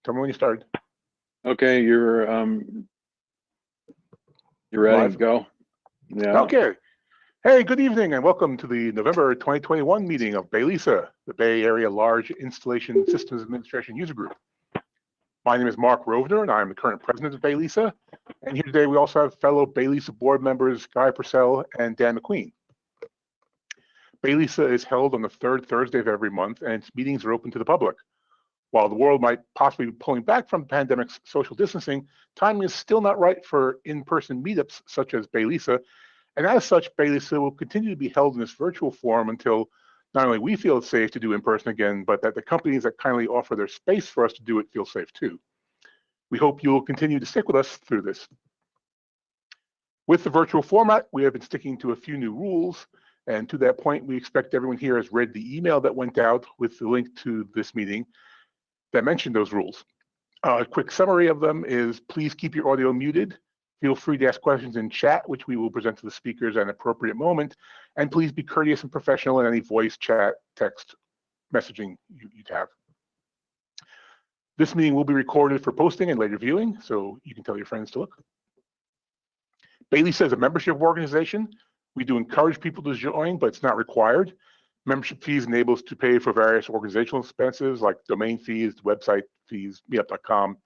Tell me when you started. Okay, you're ready Live? to go? Yeah. Okay. Hey, good evening and welcome to the November 2021 meeting of BayLISA, the Bay Area Large Installation Systems Administration User Group. My name is Mark Rovner and I'm the current president of BayLISA. And here today we also have fellow BayLISA board members Guy Purcell and Dan McQueen. BayLISA is held on the third Thursday of every month and its meetings are open to the public. While the world might possibly be pulling back from the pandemic's social distancing, timing is still not right for in-person meetups such as BayLISA, and as such, BayLISA will continue to be held in this virtual form until not only we feel it's safe to do in person again, but that the companies that kindly offer their space for us to do it feel safe too. We hope you will continue to stick with us through this. With the virtual format, we have been sticking to a few new rules, and to that point, we expect everyone here has read the email that went out with the link to this meeting that mentioned those rules. A quick summary of them is please keep your audio muted. Feel free to ask questions in chat, which we will present to the speakers at an appropriate moment. And please be courteous and professional in any voice, chat, text messaging you'd have. This meeting will be recorded for posting and later viewing, so you can tell your friends to look. BayLISA is a membership organization. We do encourage people to join, but it's not required. Membership fees enable us to pay for various organizational expenses like domain fees, website fees, meetup.com,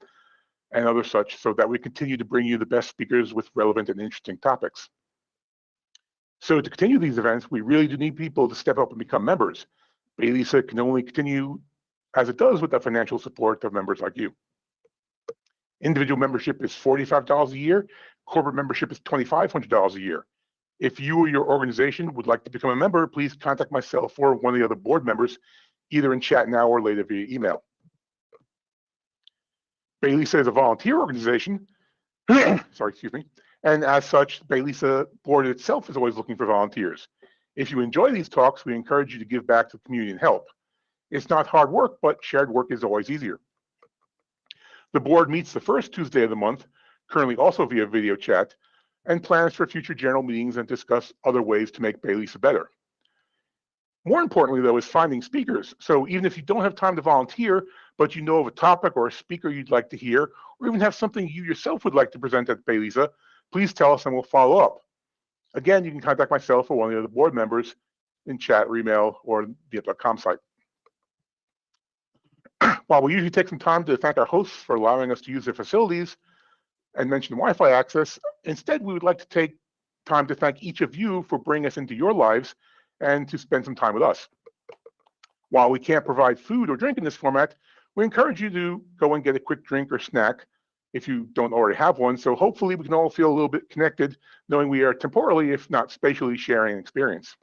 and other such, so that we continue to bring you the best speakers with relevant and interesting topics. So to continue these events, we really do need people to step up and become members. BayLISA can only continue as it does with the financial support of members like you. Individual membership is $45 a year. Corporate membership is $2,500 a year. If you or your organization would like to become a member, please contact myself or one of the other board members, either in chat now or later via email. BayLISA is a volunteer organization, and as such, BayLISA board itself is always looking for volunteers. If you enjoy these talks, we encourage you to give back to the community and help. It's not hard work, but shared work is always easier. The board meets the first Tuesday of the month, currently also via video chat, and plans for future general meetings and discuss other ways to make BayLISA better. More importantly, though, is finding speakers. So even if you don't have time to volunteer, but you know of a topic or a speaker you'd like to hear, or even have something you yourself would like to present at BayLISA, please tell us and we'll follow up. Again, you can contact myself or one of the other board members in chat or email or the meetup.com site. While we usually take some time to thank our hosts for allowing us to use their facilities and mention Wi-Fi access, instead we would like to take time to thank each of you for bringing us into your lives and to spend some time with us. While we can't provide food or drink in this format, we encourage you to go and get a quick drink or snack if you don't already have one. So hopefully we can all feel a little bit connected, knowing we are temporally, if not spatially, sharing an experience.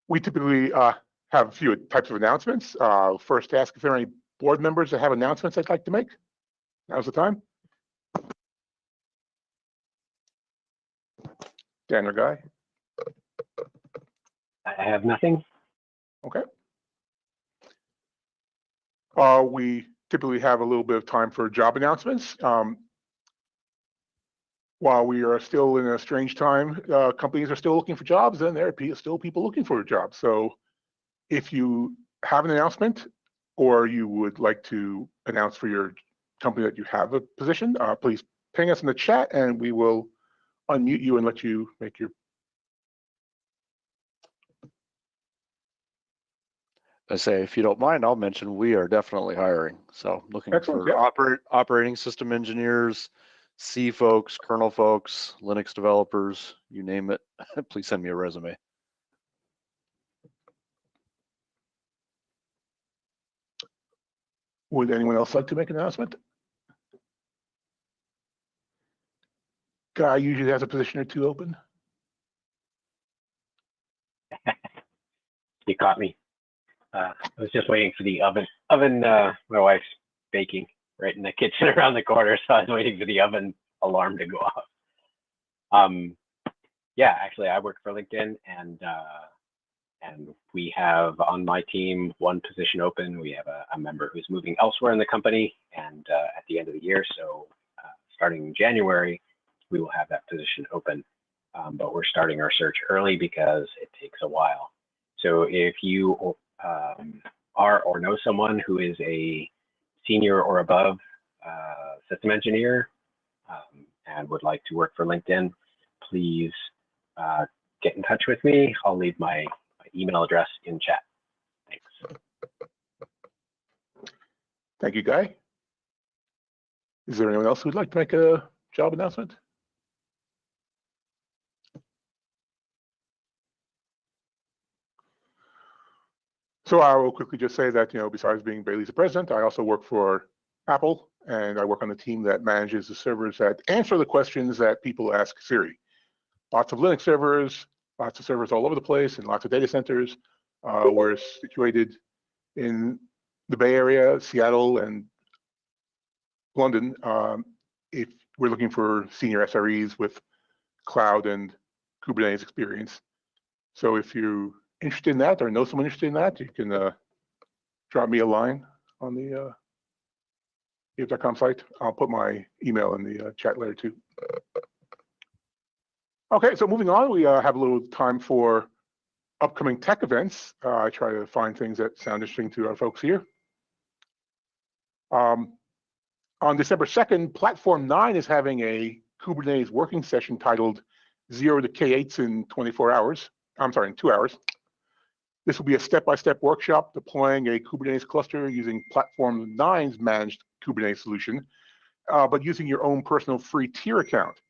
We typically have a few types of announcements. First, ask if there are any board members that have announcements they'd like to make. Now's the time. Dan or Guy? I have nothing. Okay. We typically have a little bit of time for job announcements. While we are still in a strange time, companies are still looking for jobs, and there are still people looking for a job. So if you have an announcement or you would like to announce for your company that you have a position, please ping us in the chat and we will unmute you and let you make your. I say, if you don't mind, I'll mention we are definitely hiring. So looking Excellent, for yeah. operating system engineers, C folks, kernel folks, Linux developers, you name it. Please send me a resume. Would anyone else like to make an announcement? Guy usually has a position or two open. You caught me. I was just waiting for the oven. My wife's baking right in the kitchen around the corner, so I was waiting for the oven alarm to go off. Yeah, actually, I work for LinkedIn, and we have on my team one position open. We have a member who's moving elsewhere in the company, and at the end of the year, so starting in January, we will have that position open. But we're starting our search early because it takes a while. So if you are or know someone who is a senior or above system engineer and would like to work for LinkedIn, please get in touch with me. I'll leave my email address in chat. Thanks. Thank you, Guy. Is there anyone else who'd like to make a job announcement? So I will quickly just say that, besides being BayLISA president, I also work for Apple, and I work on the team that manages the servers that answer the questions that people ask Siri. Lots of Linux servers, lots of servers all over the place, and lots of data centers. We're situated in the Bay Area, Seattle, and London. If we're looking for senior SREs with cloud and Kubernetes experience. So if you're interested in that or know someone interested in that, you can drop me a line on the give.com site. I'll put my email in the chat later too. Okay, so moving on, we have a little time for upcoming tech events. I try to find things that sound interesting to our folks here. On December 2nd, Platform 9 is having a Kubernetes working session titled 0 to K8s in 24 hours. I'm sorry, in 2 hours. This will be a step-by-step workshop deploying a Kubernetes cluster using Platform 9's managed Kubernetes solution, but using your own personal free tier account.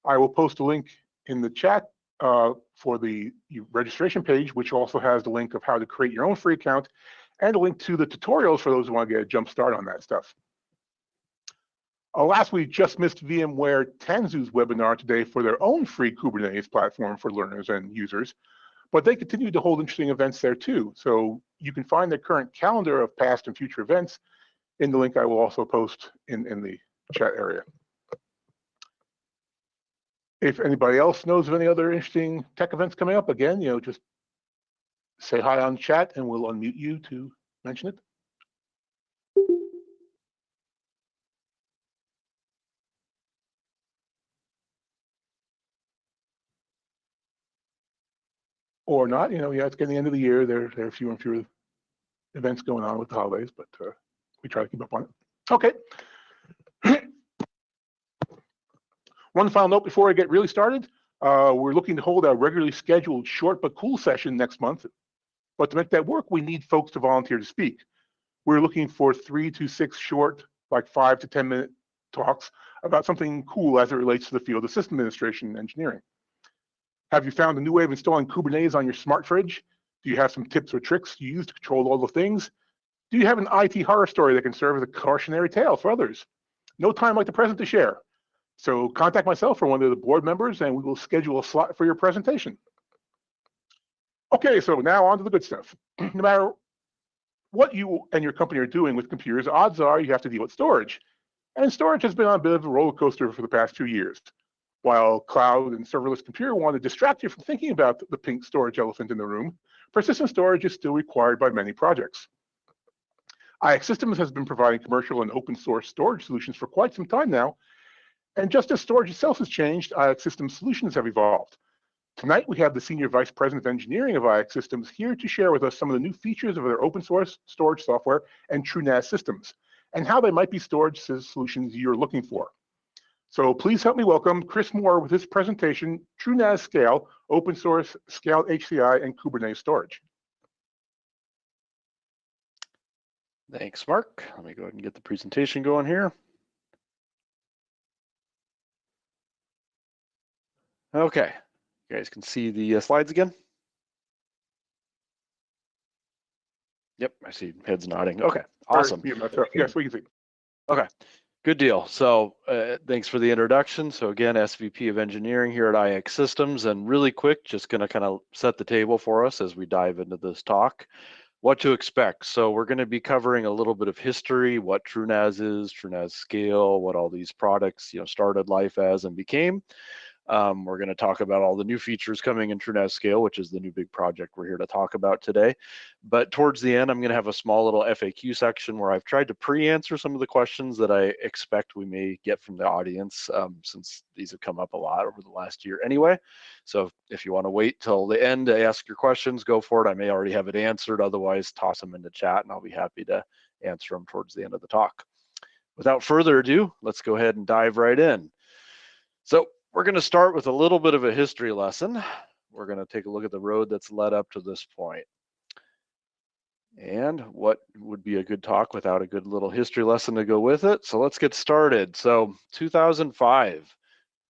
I will post a link in the chat for the registration page, which also has the link of how to create your own free account and a link to the tutorials for those who want to get a jump start on that stuff. Last week, just missed VMware Tanzu's webinar today for their own free Kubernetes platform for learners and users, but they continue to hold interesting events there too. So you can find their current calendar of past and future events in the link I will also post in the chat area. If anybody else knows of any other interesting tech events coming up, again, just say hi on chat and we'll unmute you to mention it. Or not, it's getting the end of the year. There are fewer and fewer events going on with the holidays, but we try to keep up on it. Okay. One final note before I get really started. We're looking to hold a regularly scheduled short but cool session next month. But to make that work, we need folks to volunteer to speak. We're looking for 3 to 6 short, like 5 to 10 minute talks about something cool as it relates to the field of system administration and engineering. Have you found a new way of installing Kubernetes on your smart fridge? Do you have some tips or tricks you use to control all the things? Do you have an IT horror story that can serve as a cautionary tale for others? No time like the present to share. So contact myself or one of the board members and we will schedule a slot for your presentation. Okay, so now on to the good stuff. No matter what you and your company are doing with computers, odds are you have to deal with storage. And storage has been on a bit of a roller coaster for the past 2 years. While cloud and serverless compute want to distract you from thinking about the pink storage elephant in the room, persistent storage is still required by many projects. IX Systems has been providing commercial and open source storage solutions for quite some time now, and just as storage itself has changed, IX Systems solutions have evolved. Tonight, we have the Senior Vice President of Engineering of IX Systems here to share with us some of the new features of their open source storage software and TrueNAS systems, and how they might be storage solutions you're looking for. So please help me welcome Chris Moore with his presentation, TrueNAS Scale, Open Source, Scaled HCI, and Kubernetes Storage. Thanks, Mark. Let me go ahead and get the presentation going here. Okay, you guys can see the slides again? Yep, I see heads nodding. Okay, awesome. Yes, we can see. Okay, good deal. So thanks for the introduction. So again, SVP of Engineering here at IX Systems, and really quick, just gonna kind of set the table for us as we dive into this talk. What to expect. So we're gonna be covering a little bit of history, what TrueNAS is, TrueNAS Scale, what all these products started life as and became. We're going to talk about all the new features coming in TrueNAS Scale, which is the new big project we're here to talk about today. But towards the end, I'm going to have a small little FAQ section where I've tried to pre-answer some of the questions that I expect we may get from the audience, since these have come up a lot over the last year anyway. So if you want to wait till the end to ask your questions, go for it. I may already have it answered. Otherwise, toss them into chat and I'll be happy to answer them towards the end of the talk. Without further ado, let's go ahead and dive right in. So we're going to start with a little bit of a history lesson. We're going to take a look at the road that's led up to this point. And what would be a good talk without a good little history lesson to go with it? So let's get started. So 2005,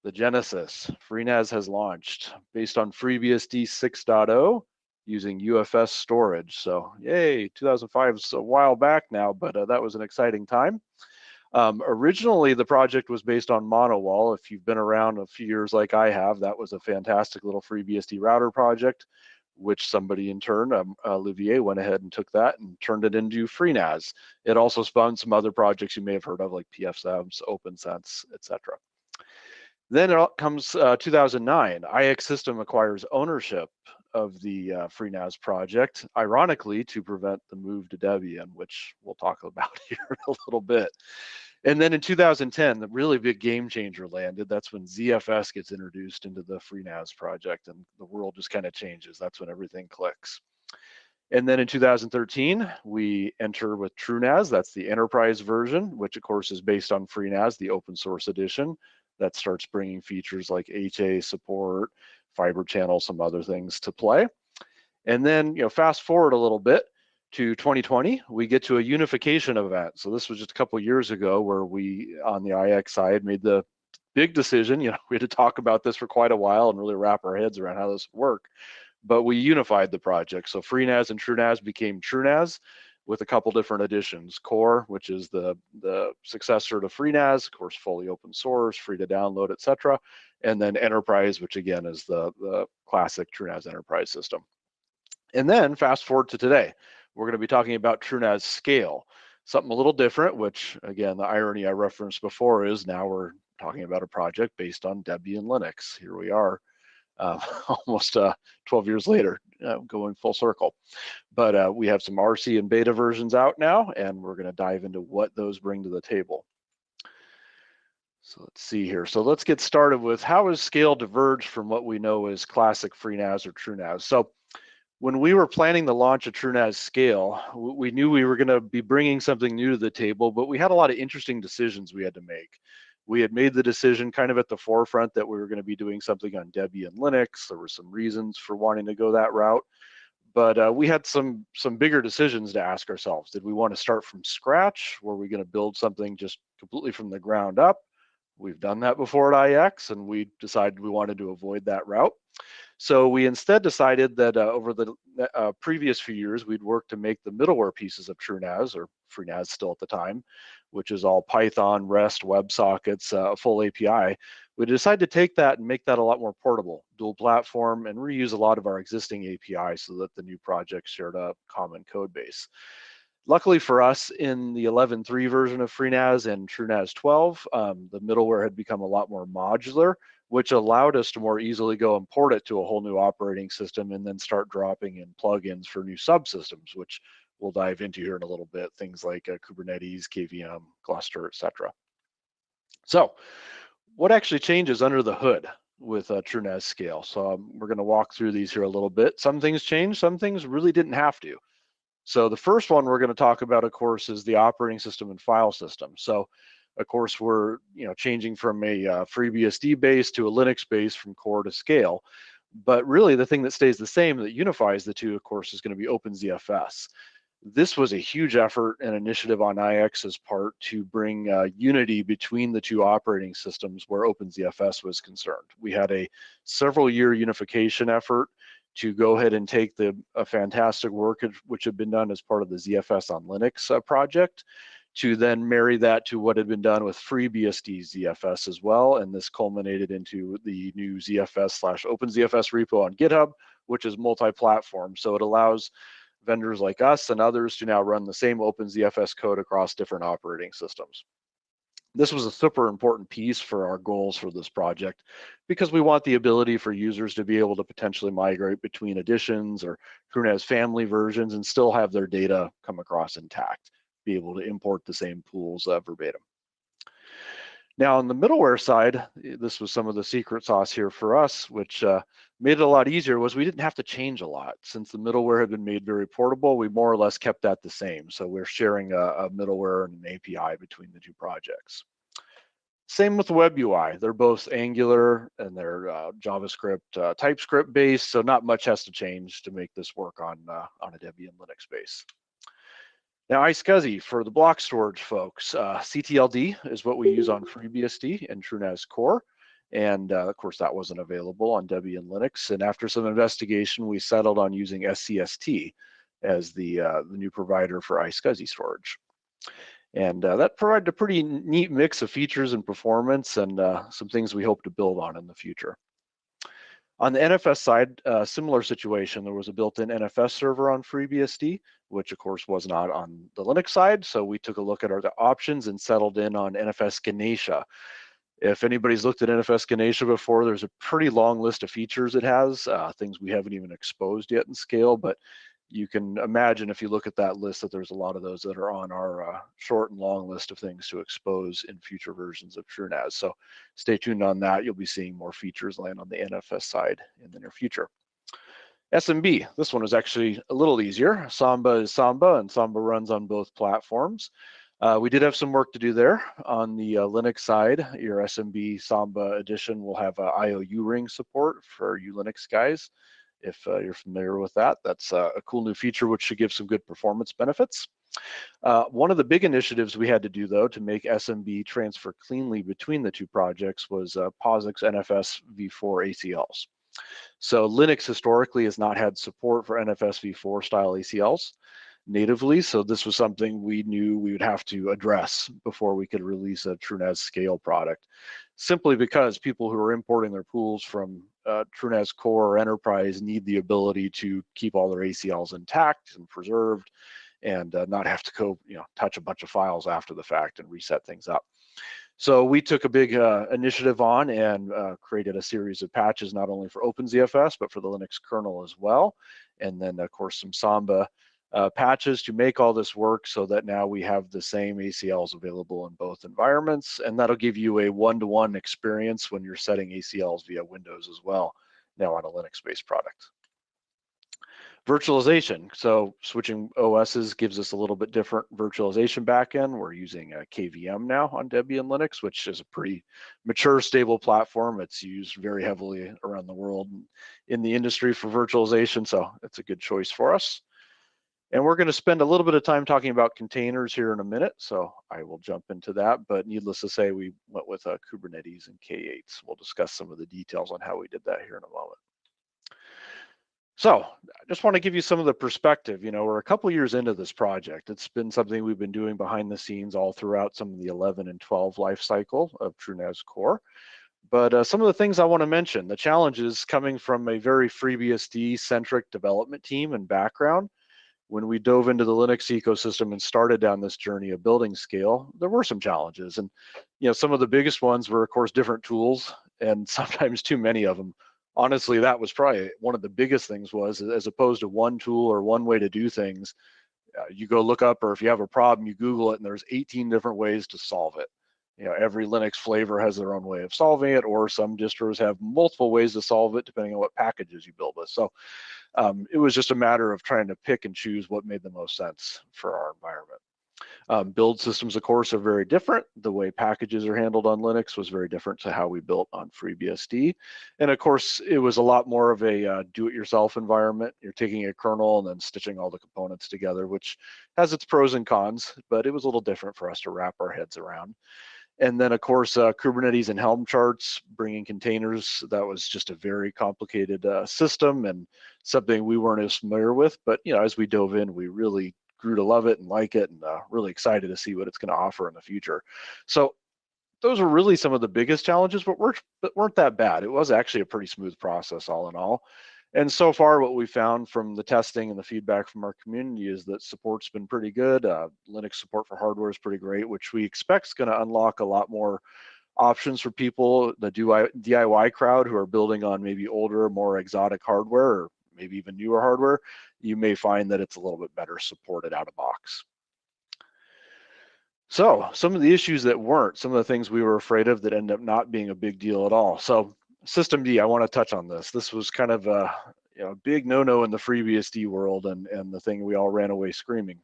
the Genesis, FreeNAS has launched based on FreeBSD 6.0 using UFS storage. So yay, 2005 is a while back now, but that was an exciting time. Originally, the project was based on MonoWall. If you've been around a few years like I have, that was a fantastic little FreeBSD router project, which somebody in turn, Olivier, went ahead and took that and turned it into FreeNAS. It also spawned some other projects you may have heard of, like pfSense, OpenSense, etc. Then it comes 2009. IX System acquires ownership of the FreeNAS project, ironically, to prevent the move to Debian, which we'll talk about here in a little bit. And then in 2010, the really big game changer landed. That's when ZFS gets introduced into the FreeNAS project, and the world just kind of changes. That's when everything clicks. And then in 2013, we enter with TrueNAS. That's the enterprise version, which of course is based on FreeNAS, the open source edition. That starts bringing features like HA support, fiber channel, some other things to play. And then, fast forward a little bit to 2020, we get to a unification event. So this was just a couple of years ago where we, on the IX side, made the big decision. We had to talk about this for quite a while and really wrap our heads around how this would work. But we unified the project. So FreeNAS and TrueNAS became TrueNAS with a couple different additions. Core, which is the successor to FreeNAS, of course, fully open source, free to download, etc. And then Enterprise, which again is the classic TrueNAS Enterprise system. And then fast forward to today, we're going to be talking about TrueNAS Scale, something a little different, which again, the irony I referenced before is now we're talking about a project based on Debian Linux. Here we are. Almost 12 years later, going full circle. But we have some RC and beta versions out now, and we're going to dive into what those bring to the table. So let's see here. So let's get started with how is Scale diverged from what we know as classic FreeNAS or TrueNAS. So when we were planning the launch of TrueNAS Scale, we knew we were going to be bringing something new to the table, but we had a lot of interesting decisions we had to make. We had made the decision kind of at the forefront that we were going to be doing something on Debian Linux. There were some reasons for wanting to go that route, but we had some bigger decisions to ask ourselves. Did we want to start from scratch? Were we going to build something just completely from the ground up? We've done that before at IX, and we decided we wanted to avoid that route. So we instead decided that over the previous few years, we'd work to make the middleware pieces of TrueNAS, or FreeNAS still at the time, which is all Python, REST, WebSockets, a full API. We decided to take that and make that a lot more portable, dual platform, and reuse a lot of our existing APIs so that the new project shared a common code base. Luckily for us, in the 11.3 version of FreeNAS and TrueNAS 12, the middleware had become a lot more modular, which allowed us to more easily go and port it to a whole new operating system and then start dropping in plugins for new subsystems, which we'll dive into here in a little bit, things like Kubernetes, KVM, cluster, etc. So what actually changes under the hood with TrueNAS Scale? So we're going to walk through these here a little bit. Some things changed, some things really didn't have to. So the first one we're going to talk about, of course, is the operating system and file system. So of course, we're changing from a FreeBSD base to a Linux base from core to Scale. But really the thing that stays the same that unifies the two, of course, is going to be OpenZFS. This was a huge effort and initiative on IX's part to bring unity between the two operating systems where OpenZFS was concerned. We had a several-year unification effort to go ahead and take the fantastic work which had been done as part of the ZFS on Linux project, to then marry that to what had been done with FreeBSD ZFS as well. And this culminated into the new ZFS/OpenZFS repo on GitHub, which is multi-platform. So it allows vendors like us and others to now run the same OpenZFS code across different operating systems. This was a super important piece for our goals for this project because we want the ability for users to be able to potentially migrate between editions or TrueNAS family versions and still have their data come across intact, be able to import the same pools verbatim. Now on the middleware side, this was some of the secret sauce here for us, which made it a lot easier, was we didn't have to change a lot. Since the middleware had been made very portable, we more or less kept that the same. So we're sharing a middleware and an API between the two projects. Same with the web UI. They're both Angular and they're JavaScript, TypeScript based, so not much has to change to make this work on a Debian Linux base. Now, iSCSI for the block storage folks, CTLD is what we use on FreeBSD and TrueNAS Core. And of course, that wasn't available on Debian Linux. And after some investigation, we settled on using SCST as the new provider for iSCSI storage. And that provided a pretty neat mix of features and performance and some things we hope to build on in the future. On the NFS side, similar situation. There was a built-in NFS server on FreeBSD, which of course was not on the Linux side. So we took a look at our options and settled in on NFS Ganesha. If anybody's looked at NFS Ganesha before, there's a pretty long list of features it has, things we haven't even exposed yet in scale, but you can imagine if you look at that list that there's a lot of those that are on our short and long list of things to expose in future versions of TrueNAS. So stay tuned on that. You'll be seeing more features land on the NFS side in the near future. SMB, this one is actually a little easier. Samba is Samba, and Samba runs on both platforms. We did have some work to do there. On the Linux side, your SMB Samba edition will have IOU ring support for you Linux guys. If you're familiar with that, that's a cool new feature which should give some good performance benefits. One of the big initiatives we had to do though to make SMB transfer cleanly between the two projects was POSIX NFS v4 ACLs. So Linux historically has not had support for NFS v4 style ACLs natively, so this was something we knew we would have to address before we could release a TrueNAS scale product, simply because people who are importing their pools from TrueNAS Core or Enterprise need the ability to keep all their ACLs intact and preserved and not have to go touch a bunch of files after the fact and reset things up. So we took a big initiative on and created a series of patches not only for OpenZFS but for the Linux kernel as well, and then of course some Samba patches to make all this work so that now we have the same ACLs available in both environments, and that'll give you a one-to-one experience when you're setting ACLs via Windows as well, now on a Linux-based product. Virtualization, so switching OSs gives us a little bit different virtualization backend. We're using a KVM now on Debian Linux, which is a pretty mature, stable platform. It's used very heavily around the world in the industry for virtualization, so it's a good choice for us. And we're going to spend a little bit of time talking about containers here in a minute, so I will jump into that. But needless to say, we went with Kubernetes and K8. We'll discuss some of the details on how we did that here in a moment. So I just want to give you some of the perspective. We're a couple years into this project. It's been something we've been doing behind the scenes all throughout some of the 11 and 12 life cycle of TrueNAS Core. But some of the things I want to mention, the challenges coming from a very FreeBSD-centric development team and background. When we dove into the Linux ecosystem and started down this journey of building scale, there were some challenges. And some of the biggest ones were, of course, different tools and sometimes too many of them. Honestly, that was probably one of the biggest things was, as opposed to one tool or one way to do things, you go look up, or if you have a problem, you Google it, and there's 18 different ways to solve it. Every Linux flavor has their own way of solving it, or some distros have multiple ways to solve it depending on what packages you build with. So it was just a matter of trying to pick and choose what made the most sense for our environment. Build systems, of course, are very different. The way packages are handled on Linux was very different to how we built on FreeBSD. And of course, it was a lot more of a do-it-yourself environment. You're taking a kernel and then stitching all the components together, which has its pros and cons, but it was a little different for us to wrap our heads around. And then, of course, Kubernetes and Helm charts, bringing containers, that was just a very complicated system and something we weren't as familiar with. But, as we dove in, we really grew to love it and like it, and really excited to see what it's going to offer in the future. So those were really some of the biggest challenges, but weren't that bad. It was actually a pretty smooth process all in all. And so far, what we found from the testing and the feedback from our community is that support's been pretty good. Linux support for hardware is pretty great, which we expect is going to unlock a lot more options for people, the DIY crowd who are building on maybe older, more exotic hardware, or maybe even newer hardware. You may find that it's a little bit better supported out of box. So some of the issues that weren't, some of the things we were afraid of that end up not being a big deal at all. So systemd, I want to touch on this. This was kind of a big no-no in the FreeBSD world and the thing we all ran away screaming.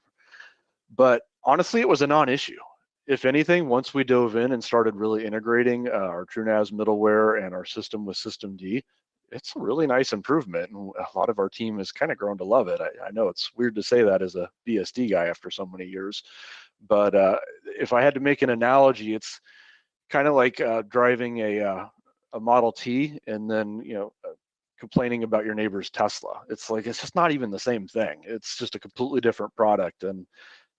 But honestly, it was a non-issue. If anything, once we dove in and started really integrating our TrueNAS middleware and our system with systemd, it's a really nice improvement, and a lot of our team has kind of grown to love it. I know it's weird to say that as a BSD guy after so many years, but if I had to make an analogy, it's kind of like driving a Model T and then complaining about your neighbor's Tesla. It's like, it's just not even the same thing. It's just a completely different product. And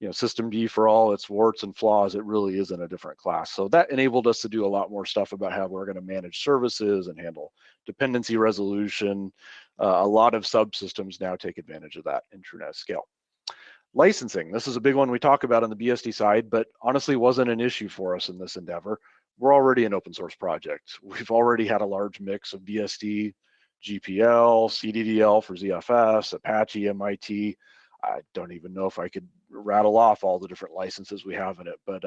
systemd, for all its warts and flaws, it really is in a different class. So that enabled us to do a lot more stuff about how we're going to manage services and handle dependency resolution. A lot of subsystems now take advantage of that in TrueNAS Scale. Licensing, this is a big one we talk about on the BSD side, but honestly wasn't an issue for us in this endeavor. We're already an open source project. We've already had a large mix of BSD, GPL, CDDL for ZFS, Apache, MIT. I don't even know if I could rattle off all the different licenses we have in it, but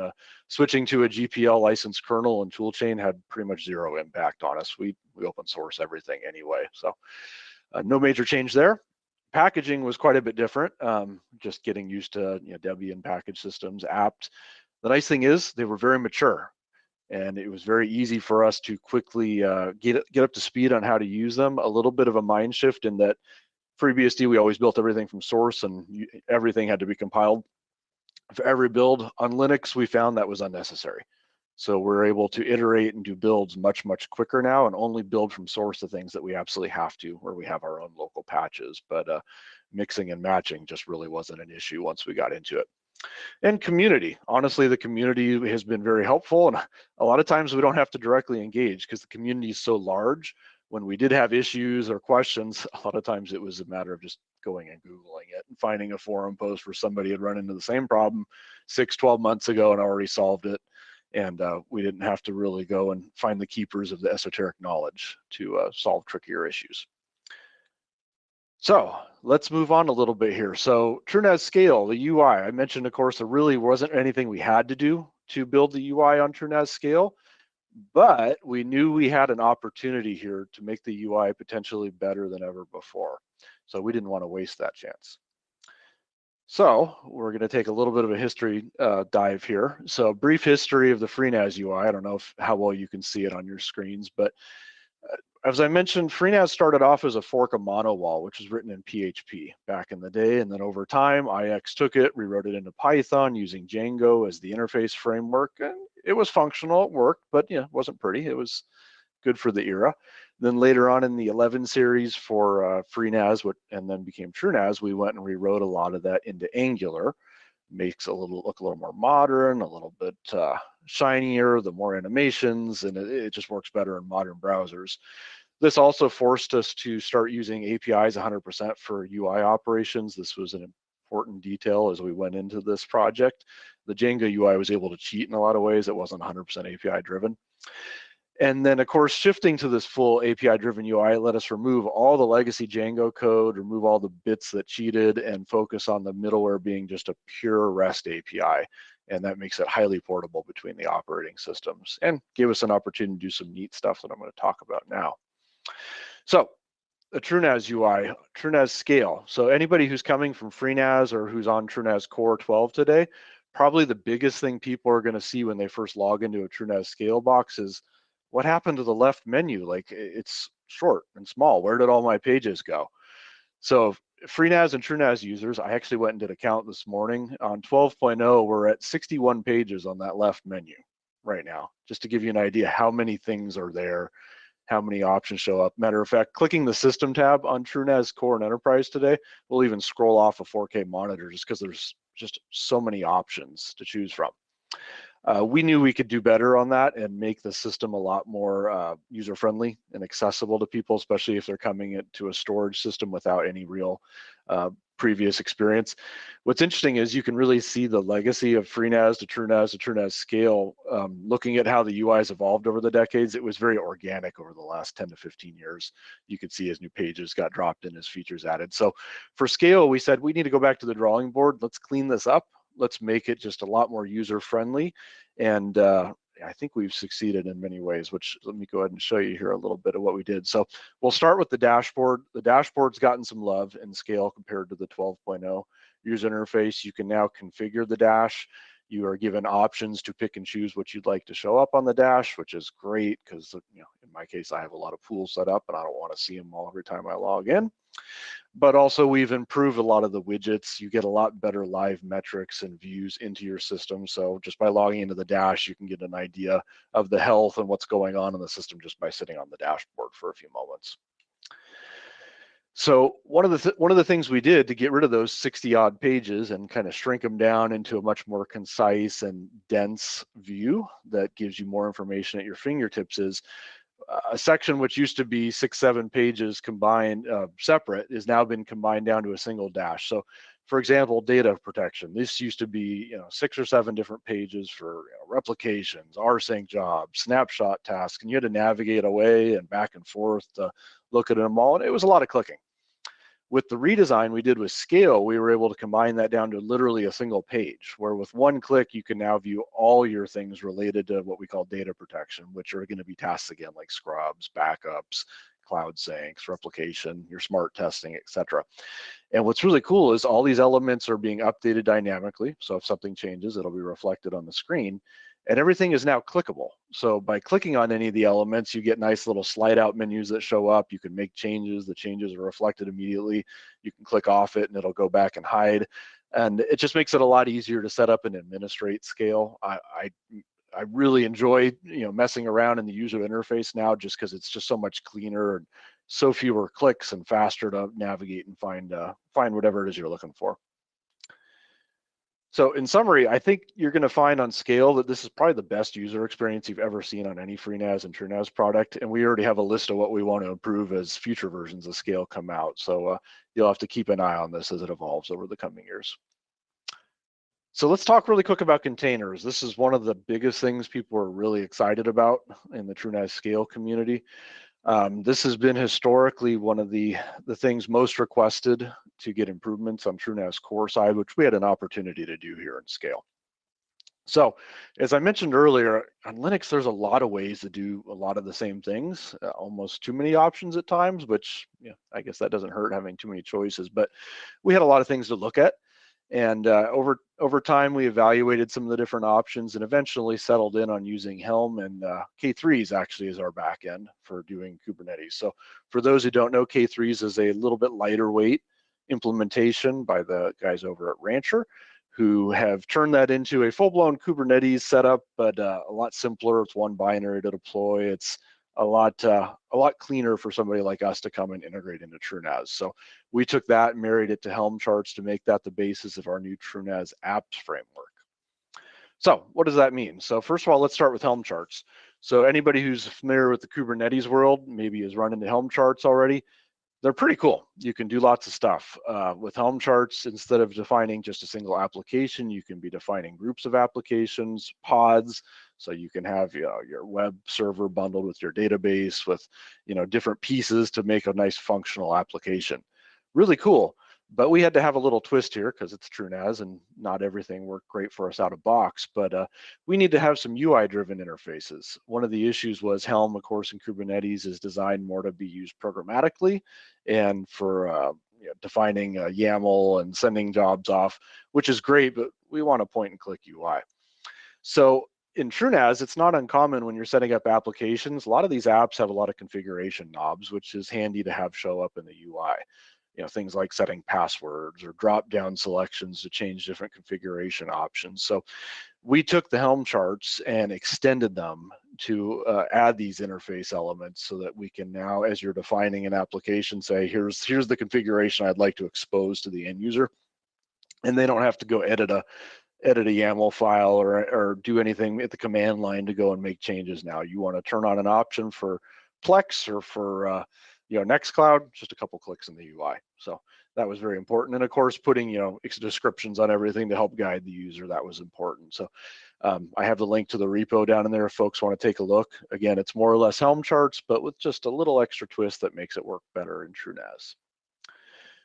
switching to a GPL licensed kernel and toolchain had pretty much zero impact on us. We open source everything anyway, so no major change there. Packaging was quite a bit different, just getting used to Debian package systems, apt. The nice thing is they were very mature, and it was very easy for us to quickly get up to speed on how to use them. A little bit of a mind shift in that FreeBSD, we always built everything from source and everything had to be compiled for every build. On Linux, we found that was unnecessary. So we're able to iterate and do builds much, much quicker now and only build from source the things that we absolutely have to, where we have our own local patches. But mixing and matching just really wasn't an issue once we got into it. And community, honestly, the community has been very helpful. And a lot of times we don't have to directly engage because the community is so large. When we did have issues or questions, a lot of times it was a matter of just going and Googling it and finding a forum post where somebody had run into the same problem 6-12 months ago and already solved it. And we didn't have to really go and find the keepers of the esoteric knowledge to solve trickier issues. So let's move on a little bit here. So TrueNAS Scale, the UI, I mentioned, of course, there really wasn't anything we had to do to build the UI on TrueNAS Scale, but we knew we had an opportunity here to make the UI potentially better than ever before. So we didn't want to waste that chance. So we're going to take a little bit of a history dive here. So brief history of the FreeNAS UI. I don't know how well you can see it on your screens, but as I mentioned, FreeNAS started off as a fork of MonoWall, which was written in PHP back in the day. And then over time, IX took it, rewrote it into Python using Django as the interface framework. And it was functional, it worked, but it wasn't pretty. It was good for the era. Then later on in the 11 series for FreeNAS, and then became TrueNAS, we went and rewrote a lot of that into Angular. Makes it look a little more modern, a little bit shinier, the more animations, and it just works better in modern browsers. This also forced us to start using APIs 100% for UI operations. This was an important detail as we went into this project. The Django UI was able to cheat in a lot of ways. It wasn't 100% API driven. And then, of course, shifting to this full API-driven UI let us remove all the legacy Django code, remove all the bits that cheated, and focus on the middleware being just a pure REST API. And that makes it highly portable between the operating systems and gave us an opportunity to do some neat stuff that I'm going to talk about now. So the TrueNAS UI, TrueNAS Scale. So anybody who's coming from FreeNAS or who's on TrueNAS Core 12 today, probably the biggest thing people are going to see when they first log into a TrueNAS Scale box is, what happened to the left menu? Like, it's short and small. Where did all my pages go? So FreeNAS and TrueNAS users, I actually went and did a count this morning. On 12.0, we're at 61 pages on that left menu right now, just to give you an idea how many things are there, how many options show up. Matter of fact, clicking the System tab on TrueNAS Core and Enterprise today, we'll even scroll off a 4K monitor just because there's just so many options to choose from. We knew we could do better on that and make the system a lot more user-friendly and accessible to people, especially if they're coming into a storage system without any real previous experience. What's interesting is you can really see the legacy of FreeNAS to TrueNAS to TrueNAS Scale. Looking at how the UI has evolved over the decades, it was very organic over the last 10 to 15 years. You could see as new pages got dropped in, as features added. So for Scale, we said we need to go back to the drawing board. Let's clean this up. Let's make it just a lot more user-friendly. And I think we've succeeded in many ways, which let me go ahead and show you here a little bit of what we did. So we'll start with the dashboard. The dashboard's gotten some love in Scale compared to the 12.0 user interface. You can now configure the dash. You are given options to pick and choose what you'd like to show up on the dash, which is great because, you know, in my case, I have a lot of pools set up and I don't want to see them all every time I log in. But also we've improved a lot of the widgets. You get a lot better live metrics and views into your system. So just by logging into the dash, you can get an idea of the health and what's going on in the system just by sitting on the dashboard for a few moments. So one of the things we did to get rid of those 60 odd pages and kind of shrink them down into a much more concise and dense view that gives you more information at your fingertips is a section which used to be 6-7 pages combined separate is now been combined down to a single dash. So for example, data protection, this used to be 6 or 7 different pages for replications, rsync jobs, snapshot tasks, and you had to navigate away and back and forth to look at them all, and it was a lot of clicking. With the redesign we did with Scale, we were able to combine that down to literally a single page, where with one click, you can now view all your things related to what we call data protection, which are going to be tasks again, like scrubs, backups, cloud syncs, replication, your smart testing, etc. And what's really cool is all these elements are being updated dynamically. So if something changes, it'll be reflected on the screen. And everything is now clickable. So by clicking on any of the elements, you get nice little slide out menus that show up. You can make changes. The changes are reflected immediately. You can click off it and it'll go back and hide. And it just makes it a lot easier to set up and administrate Scale. I really enjoy messing around in the user interface now just because it's just so much cleaner and so fewer clicks and faster to navigate and find whatever it is you're looking for. So in summary, I think you're going to find on Scale that this is probably the best user experience you've ever seen on any FreeNAS and TrueNAS product. And we already have a list of what we want to improve as future versions of Scale come out. So you'll have to keep an eye on this as it evolves over the coming years. So let's talk really quick about containers. This is one of the biggest things people are really excited about in the TrueNAS Scale community. This has been historically one of the things most requested to get improvements on TrueNAS core side, which we had an opportunity to do here in Scale. So as I mentioned earlier, on Linux, there's a lot of ways to do a lot of the same things, almost too many options at times, which I guess that doesn't hurt having too many choices, but we had a lot of things to look at. And over time, we evaluated some of the different options and eventually settled in on using Helm and K3s actually as our backend for doing Kubernetes. So for those who don't know, K3s is a little bit lighter weight implementation by the guys over at Rancher, who have turned that into a full-blown Kubernetes setup, but a lot simpler. It's one binary to deploy. It's a lot cleaner for somebody like us to come and integrate into TrueNAS. So we took that and married it to Helm charts to make that the basis of our new TrueNAS apps framework. So what does that mean? So first of all, let's start with Helm charts. So anybody who's familiar with the Kubernetes world, maybe has run into Helm charts already. They're pretty cool. You can do lots of stuff. With Helm charts, instead of defining just a single application, you can be defining groups of applications, pods. So you can have your web server bundled with your database with different pieces to make a nice functional application. Really cool. But we had to have a little twist here because it's TrueNAS and not everything worked great for us out of box, but we need to have some UI-driven interfaces. One of the issues was Helm, of course, in Kubernetes is designed more to be used programmatically and for defining a YAML and sending jobs off, which is great, but we want a point-and-click UI. So in TrueNAS, it's not uncommon when you're setting up applications. A lot of these apps have a lot of configuration knobs, which is handy to have show up in the UI. Things like setting passwords or drop-down selections to change different configuration options. So we took the Helm charts and extended them to add these interface elements so that we can now, as you're defining an application, say, here's the configuration I'd like to expose to the end user. And they don't have to go edit edit a YAML file or do anything at the command line to go and make changes now. You want to turn on an option for Plex or for Nextcloud, just a couple clicks in the UI. So that was very important. And of course, putting descriptions on everything to help guide the user, that was important. So I have the link to the repo down in there if folks want to take a look. Again, it's more or less Helm charts, but with just a little extra twist that makes it work better in TrueNAS.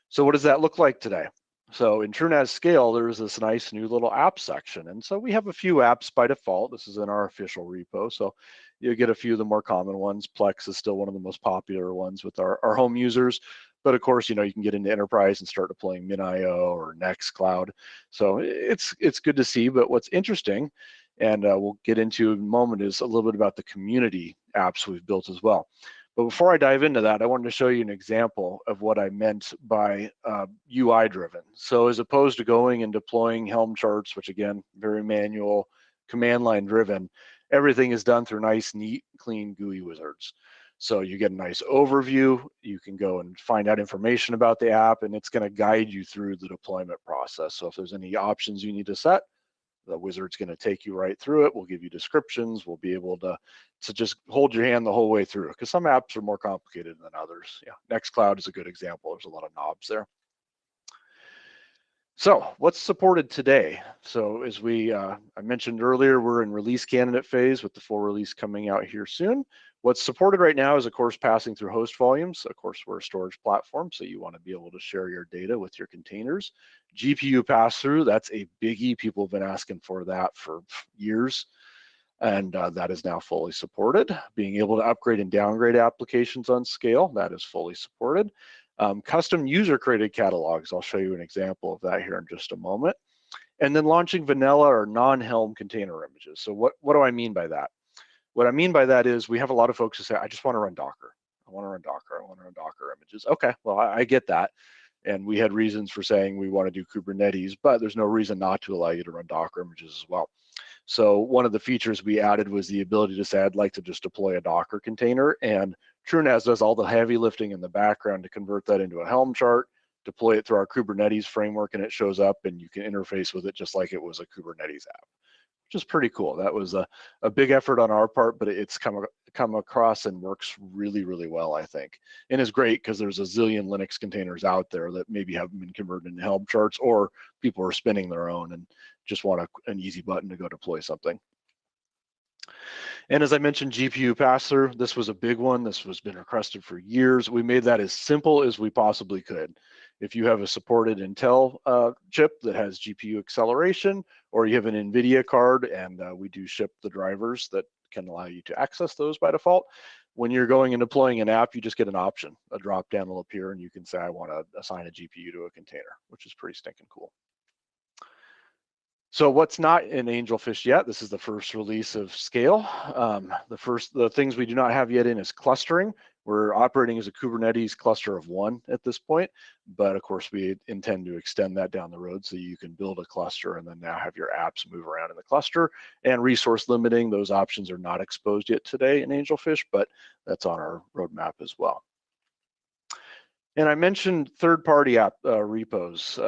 So what does that look like today? So in TrueNAS Scale, there's this nice new little app section. And so we have a few apps by default. This is in our official repo. So you get a few of the more common ones. Plex is still one of the most popular ones with our home users. But of course, you can get into enterprise and start deploying MinIO or Nextcloud. So it's good to see. But what's interesting, and we'll get into in a moment, is a little bit about the community apps we've built as well. But before I dive into that, I wanted to show you an example of what I meant by UI driven. So as opposed to going and deploying Helm charts, which again, very manual, command line driven, everything is done through nice, neat, clean GUI wizards. So you get a nice overview, you can go and find out information about the app, and it's gonna guide you through the deployment process. So if there's any options you need to set, the wizard's going to take you right through it. We'll give you descriptions. We'll be able to just hold your hand the whole way through, because some apps are more complicated than others. Yeah, Nextcloud is a good example. There's a lot of knobs there. So what's supported today? So as I mentioned earlier, we're in release candidate phase with the full release coming out here soon. What's supported right now is, of course, passing through host volumes. Of course, we're a storage platform, so you want to be able to share your data with your containers. GPU pass-through, that's a biggie. People have been asking for that for years, and that is now fully supported. Being able to upgrade and downgrade applications on Scale, that is fully supported. Custom user-created catalogs, I'll show you an example of that here in just a moment. And then launching vanilla or non-Helm container images. So what do I mean by that? What I mean by that is we have a lot of folks who say, I just want to run Docker. I want to run Docker. I want to run Docker images. Okay, well, I get that. And we had reasons for saying we want to do Kubernetes, but there's no reason not to allow you to run Docker images as well. So one of the features we added was the ability to say, I'd like to just deploy a Docker container, and TrueNAS does all the heavy lifting in the background to convert that into a Helm chart, deploy it through our Kubernetes framework, and it shows up and you can interface with it just like it was a Kubernetes app, which is pretty cool. That was a big effort on our part, but it's come across and works really, really well, I think. And is great because there's a zillion Linux containers out there that maybe haven't been converted into Helm charts, or people are spinning their own and just want an easy button to go deploy something. And as I mentioned, GPU pass-through, this was a big one. This has been requested for years. We made that as simple as we possibly could. If you have a supported Intel chip that has GPU acceleration, or you have an NVIDIA card, and we do ship the drivers that can allow you to access those by default, when you're going and deploying an app, you just get an option. A drop-down will appear, and you can say, I want to assign a GPU to a container, which is pretty stinking cool. So what's not in Angelfish yet? This is the first release of Scale. The things we do not have yet in is clustering. We're operating as a Kubernetes cluster of one at this point, but of course we intend to extend that down the road so you can build a cluster and then now have your apps move around in the cluster. And resource limiting, those options are not exposed yet today in Angelfish, but that's on our roadmap as well. And I mentioned third-party app repos.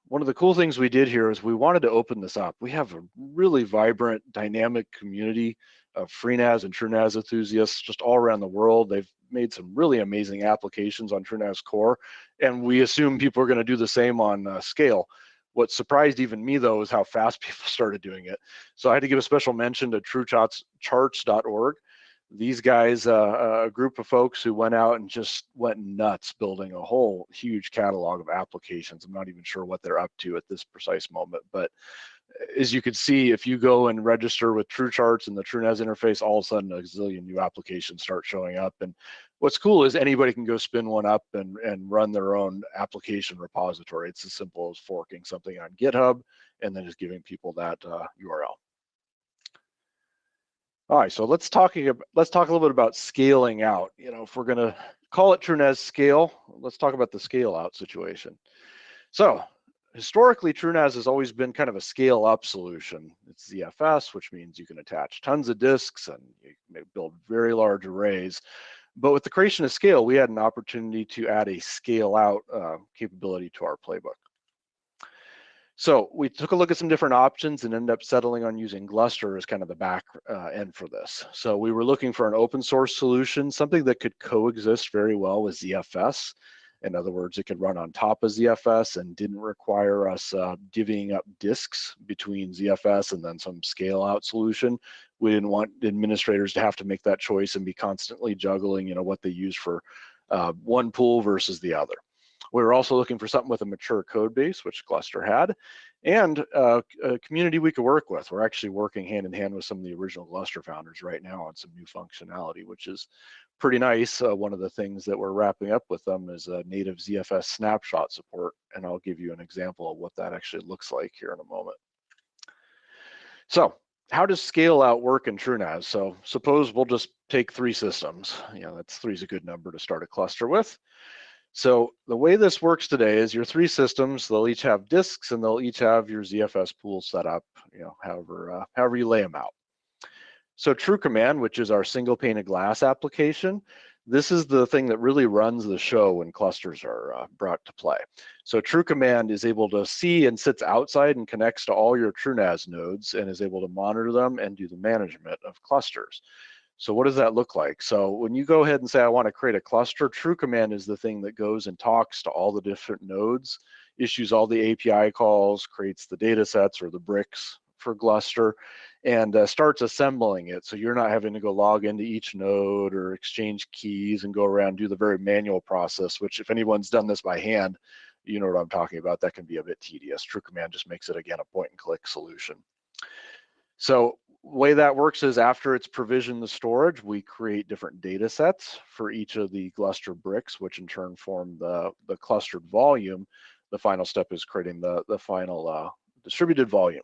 One of the cool things we did here is we wanted to open this up. We have a really vibrant, dynamic community of FreeNAS and TrueNAS enthusiasts just all around the world. They've made some really amazing applications on TrueNAS Core, and we assume people are going to do the same on Scale. What surprised even me, though, is how fast people started doing it. So I had to give a special mention to truecharts.org. These guys, a group of folks who went out and just went nuts building a whole huge catalog of applications. I'm not even sure what they're up to at this precise moment, but as you can see, if you go and register with TrueCharts and the TrueNAS interface, all of a sudden a zillion new applications start showing up. And what's cool is anybody can go spin one up and run their own application repository. It's as simple as forking something on GitHub and then just giving people that URL. All right, so let's talk a little bit about scaling out. You know, if we're going to call it TrueNAS Scale, let's talk about the scale out situation. So historically, TrueNAS has always been kind of a scale up solution. It's ZFS, which means you can attach tons of disks and you can build very large arrays. But with the creation of Scale, we had an opportunity to add a scale out capability to our playbook. So we took a look at some different options and ended up settling on using Gluster as kind of the back end for this. So we were looking for an open source solution, something that could coexist very well with ZFS. In other words, it could run on top of ZFS and didn't require us divvying up disks between ZFS and then some scale out solution. We didn't want administrators to have to make that choice and be constantly juggling, what they use for one pool versus the other. We were also looking for something with a mature code base, which Gluster had, and a community we could work with. We're actually working hand in hand with some of the original Gluster founders right now on some new functionality, which is pretty nice. One of the things that we're wrapping up with them is a native ZFS snapshot support, and I'll give you an example of what that actually looks like here in a moment. So how does scale out work in TrueNAS? So suppose we'll just take 3 systems. That's 3 is a good number to start a cluster with. So the way this works today is your 3 systems, they'll each have disks and they'll each have your ZFS pool set up, however you lay them out. So TrueCommand, which is our single pane of glass application, this is the thing that really runs the show when clusters are brought to play. So TrueCommand is able to see and sits outside and connects to all your TrueNAS nodes and is able to monitor them and do the management of clusters. So what does that look like? So when you go ahead and say, I want to create a cluster, TrueCommand is the thing that goes and talks to all the different nodes, issues all the API calls, creates the data sets or the bricks for Gluster, and starts assembling it. So you're not having to go log into each node or exchange keys and go around and do the very manual process, which if anyone's done this by hand, you know what I'm talking about. That can be a bit tedious. TrueCommand just makes it, again, a point and click solution. So the way that works is after it's provisioned the storage, we create different data sets for each of the Gluster bricks, which in turn form the clustered volume. The final step is creating the final distributed volume.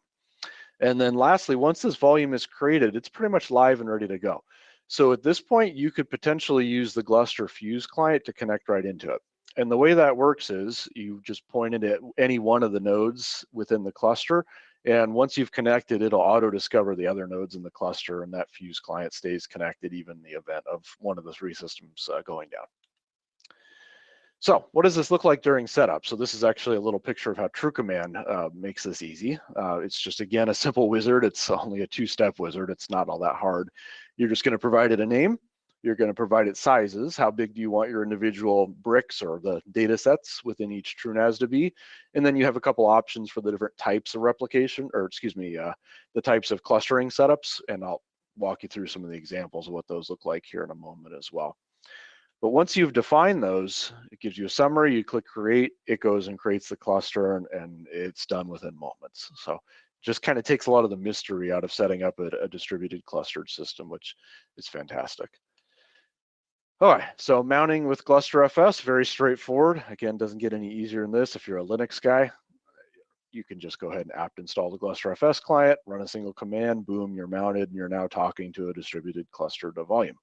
And then lastly, once this volume is created, it's pretty much live and ready to go. So at this point, you could potentially use the Gluster Fuse client to connect right into it. And the way that works is you just point it at any one of the nodes within the cluster. And once you've connected, it'll auto-discover the other nodes in the cluster, and that Fuse client stays connected even in the event of one of the 3 systems going down. So what does this look like during setup? So this is actually a little picture of how TrueCommand makes this easy. It's just, again, a simple wizard. It's only a 2-step wizard. It's not all that hard. You're just going to provide it a name. You're going to provide it sizes. How big do you want your individual bricks or the data sets within each TrueNAS to be? And then you have a couple options for the different types of replication, or excuse me, the types of clustering setups. And I'll walk you through some of the examples of what those look like here in a moment as well. But once you've defined those, it gives you a summary. You click create, it goes and creates the cluster, and it's done within moments. So just kind of takes a lot of the mystery out of setting up a distributed clustered system, which is fantastic. All right, so mounting with GlusterFS, very straightforward. Again, doesn't get any easier than this. If you're a Linux guy, you can just go ahead and apt install the GlusterFS client, run a single command, boom, you're mounted, and you're now talking to a distributed clustered volume.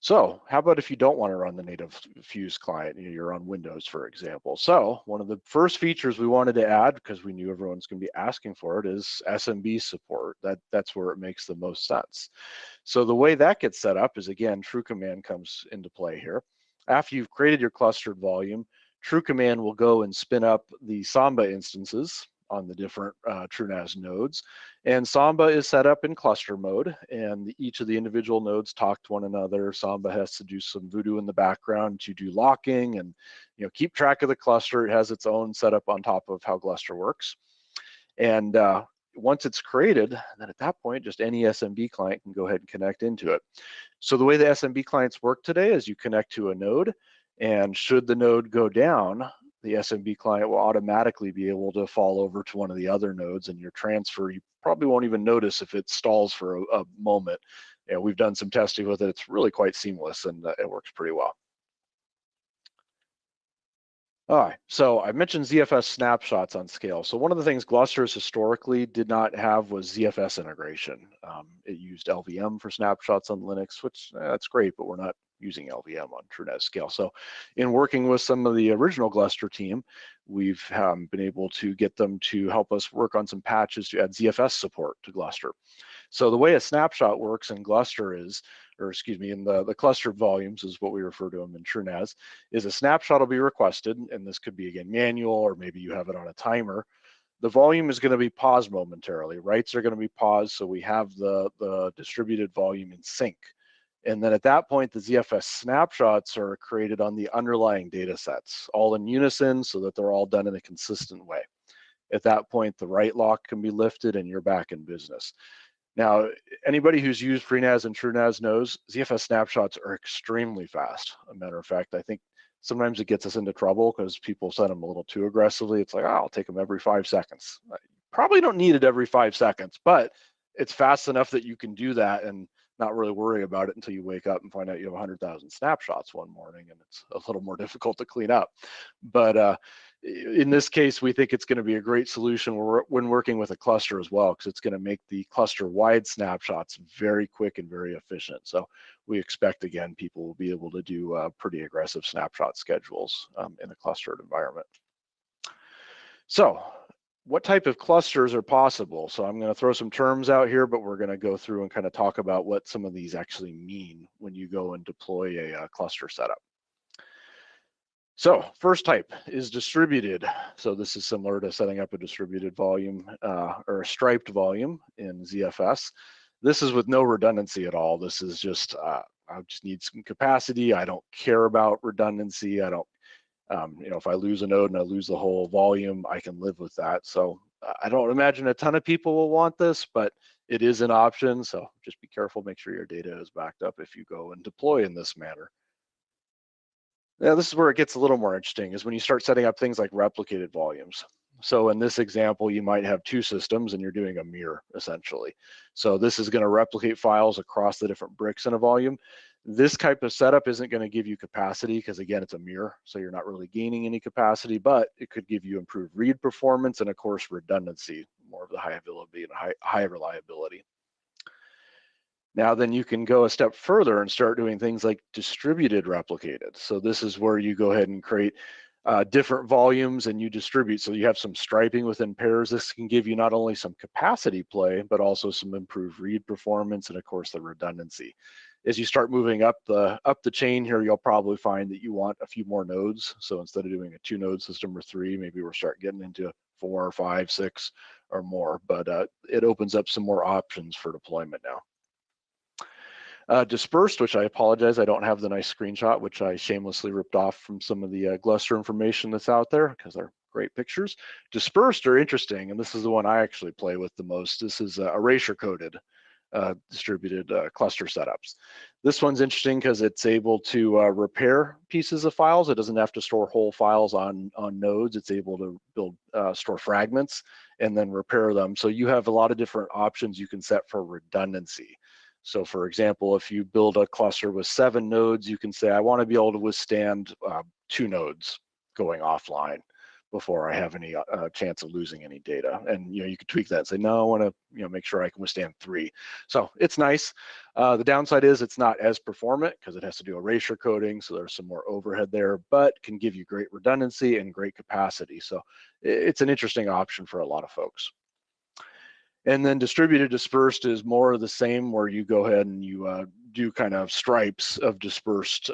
So how about if you don't want to run the native Fuse client, you're on Windows, for example. So one of the first features we wanted to add, because we knew everyone's going to be asking for it, is SMB support. That's where it makes the most sense. So the way that gets set up is, again, TrueCommand comes into play here. After you've created your clustered volume, TrueCommand will go and spin up the Samba instances on the different TrueNAS nodes. And Samba is set up in cluster mode, and each of the individual nodes talk to one another. Samba has to do some voodoo in the background to do locking and keep track of the cluster. It has its own setup on top of how Gluster works. And once it's created, then at that point, just any SMB client can go ahead and connect into it. So the way the SMB clients work today is you connect to a node, and should the node go down, the SMB client will automatically be able to fall over to one of the other nodes, and your transfer, you probably won't even notice if it stalls for a moment. We've done some testing with it. It's really quite seamless, and it works pretty well. All right, so I mentioned ZFS snapshots on scale. So one of the things Gluster's historically did not have was ZFS integration. It used LVM for snapshots on Linux, which that's great, but we're not using LVM on TrueNAS scale. So in working with some of the original Gluster team, we've been able to get them to help us work on some patches to add ZFS support to Gluster. So the way a snapshot works in Gluster is, or excuse me, in the clustered volumes is what we refer to them in TrueNAS, is a snapshot will be requested, and this could be again manual, or maybe you have it on a timer. The volume is going to be paused momentarily. Writes are going to be paused, so we have the distributed volume in sync. And then at that point, the ZFS snapshots are created on the underlying data sets, all in unison so that they're all done in a consistent way. At that point, the write lock can be lifted and you're back in business. Now, anybody who's used FreeNAS and TrueNAS knows ZFS snapshots are extremely fast. As a matter of fact, I think sometimes it gets us into trouble because people set them a little too aggressively. It's like, oh, I'll take them every 5 seconds. Probably don't need it every 5 seconds, but it's fast enough that you can do that and not really worry about it until you wake up and find out you have 100,000 snapshots one morning, and it's a little more difficult to clean up. But in this case, we think it's going to be a great solution when working with a cluster as well, because it's going to make the cluster-wide snapshots very quick and very efficient. So we expect, again, people will be able to do pretty aggressive snapshot schedules in a clustered environment. So what type of clusters are possible? So I'm going to throw some terms out here, but we're going to go through and kind of talk about what some of these actually mean when you go and deploy a cluster setup. So first type is distributed. So this is similar to setting up a distributed volume or a striped volume in ZFS. This is with no redundancy at all. This is just, I just need some capacity. I don't care about redundancy. I don't, you know, if I lose a node and I lose the whole volume, I can live with that. So I don't imagine a ton of people will want this, but it is an option. So just be careful, make sure your data is backed up if you go and deploy in this manner. Now, this is where it gets a little more interesting, is when you start setting up things like replicated volumes. So in this example, you might have 2 systems and you're doing a mirror essentially. So this is going to replicate files across the different bricks in a volume. This type of setup isn't going to give you capacity because, again, it's a mirror, so you're not really gaining any capacity, but it could give you improved read performance and, of course, redundancy, more of the high availability and high reliability. Now then you can go a step further and start doing things like distributed replicated. So this is where you go ahead and create different volumes and you distribute. So you have some striping within pairs. This can give you not only some capacity play, but also some improved read performance and, of course, the redundancy. As you start moving up the chain here, you'll probably find that you want a few more nodes. So instead of doing a 2-node system or 3, maybe we'll start getting into 4 or 5, 6 or more. But it opens up some more options for deployment now. Dispersed, which I apologize, I don't have the nice screenshot, which I shamelessly ripped off from some of the Gluster information that's out there because they're great pictures. Dispersed are interesting, and this is the one I actually play with the most. This is erasure coded distributed cluster setups. This one's interesting because it's able to repair pieces of files. It doesn't have to store whole files on nodes. It's able to store fragments and then repair them. So you have a lot of different options you can set for redundancy. So for example, if you build a cluster with 7 nodes, you can say, I want to be able to withstand 2 nodes going offline before I have any chance of losing any data. And you can tweak that and say, no, I want to make sure I can withstand 3. So it's nice. The downside is it's not as performant because it has to do erasure coding. So there's some more overhead there, but can give you great redundancy and great capacity. So it's an interesting option for a lot of folks. And then distributed dispersed is more of the same, where you go ahead and you do kind of stripes of dispersed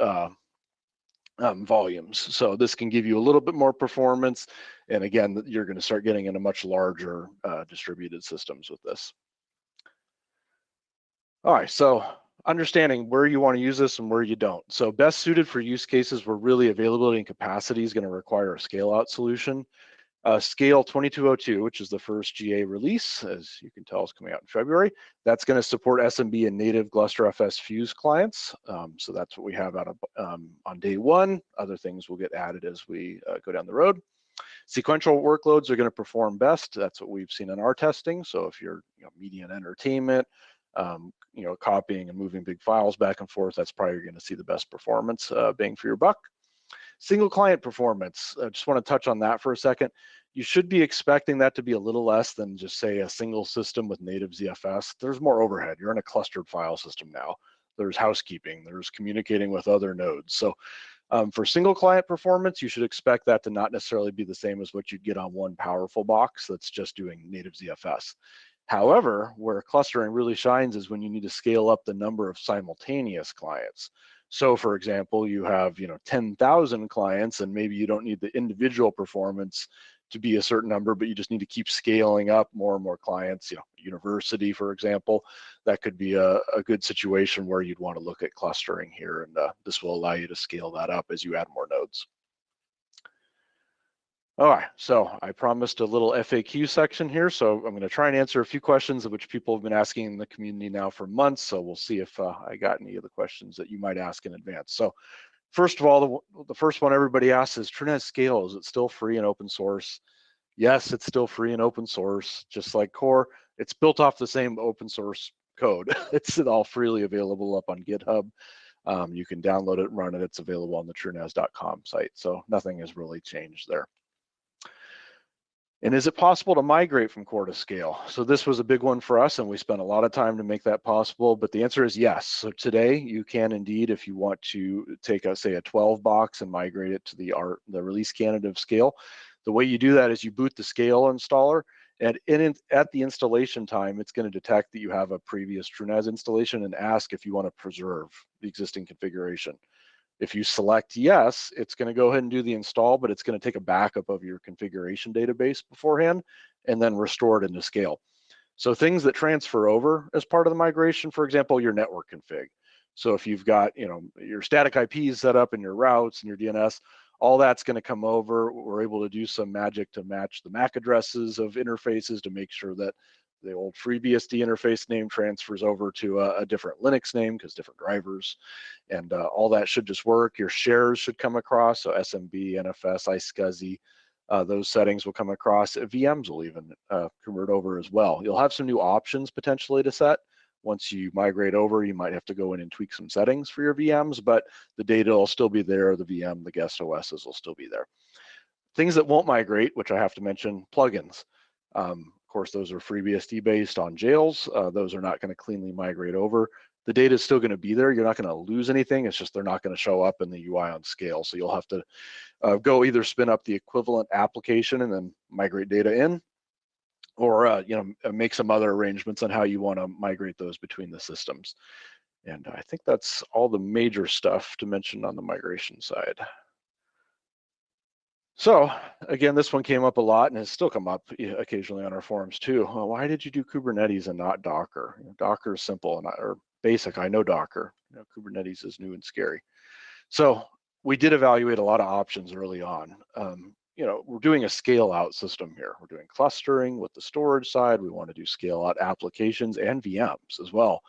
volumes. So this can give you a little bit more performance. And again, you're going to start getting into much larger distributed systems with this. All right, so understanding where you want to use this and where you don't. So best suited for use cases where really availability and capacity is going to require a scale out solution. Scale 2202, which is the first GA release, as you can tell is coming out in February. That's going to support SMB and native GlusterFS Fuse clients. So that's what we have out of, on day 1. Other things will get added as we go down the road. Sequential workloads are going to perform best. That's what we've seen in our testing. So if you're media and entertainment, copying and moving big files back and forth, that's probably going to see the best performance bang for your buck. Single client performance, I just want to touch on that for a second. You should be expecting that to be a little less than just say a single system with native ZFS. There's more overhead. You're in a clustered file system now. there's housekeeping, there's communicating with other nodes. So for single client performance, you should expect that to not necessarily be the same as what you'd get on one powerful box that's just doing native ZFS. However, where clustering really shines is when you need to scale up the number of simultaneous clients. So for example, you have 10,000 clients and maybe you don't need the individual performance to be a certain number, but you just need to keep scaling up more and more clients. University, for example, that could be a good situation where you'd want to look at clustering here, and this will allow you to scale that up as you add more nodes. All right, so I promised a little FAQ section here, so I'm going to try and answer a few questions of which people have been asking in the community now for months, so we'll see if I got any of the questions that you might ask in advance. So first of all, the first one everybody asks is TrueNAS Scale, is it still free and open source? Yes, it's still free and open source, just like Core. It's built off the same open source code. It's all freely available up on GitHub. You can download it and run it. It's available on the TrueNAS.com site, so nothing has really changed there. And is it possible to migrate from Core to Scale? So this was a big one for us, and we spent a lot of time to make that possible, but the answer is yes. So today you can indeed, if you want to take say a 12 box and migrate it to the release candidate of Scale. The way you do that is you boot the Scale installer, and at the installation time, it's going to detect that you have a previous TrueNAS installation and ask if you want to preserve the existing configuration. If you select yes, it's going to go ahead and do the install, but it's going to take a backup of your configuration database beforehand and then restore it into Scale. So things that transfer over as part of the migration, for example, your network config. So if you've got your static IPs set up and your routes and your DNS, all that's going to come over. We're able to do some magic to match the MAC addresses of interfaces to make sure that the old FreeBSD interface name transfers over to a different Linux name because different drivers, and all that should just work. Your shares should come across, so SMB, NFS, iSCSI, those settings will come across. VMs will even convert over as well. You'll have some new options potentially to set. Once you migrate over, you might have to go in and tweak some settings for your VMs, but the data will still be there. The VM, the guest OSs will still be there. Things that won't migrate, which I have to mention, plugins. Of course, those are FreeBSD based on jails. Those are not going to cleanly migrate over. The data is still going to be there. You're not going to lose anything. It's just they're not going to show up in the UI on Scale. So you'll have to go either spin up the equivalent application and then migrate data in, or make some other arrangements on how you want to migrate those between the systems. And I think that's all the major stuff to mention on the migration side. So again, this one came up a lot and has still come up occasionally on our forums too. Well, why did you do Kubernetes and not Docker? Docker is simple or basic. I know Docker. Kubernetes is new and scary. So we did evaluate a lot of options early on. We're doing a scale out system here. We're doing clustering with the storage side. We want to do scale out applications and VMs as well.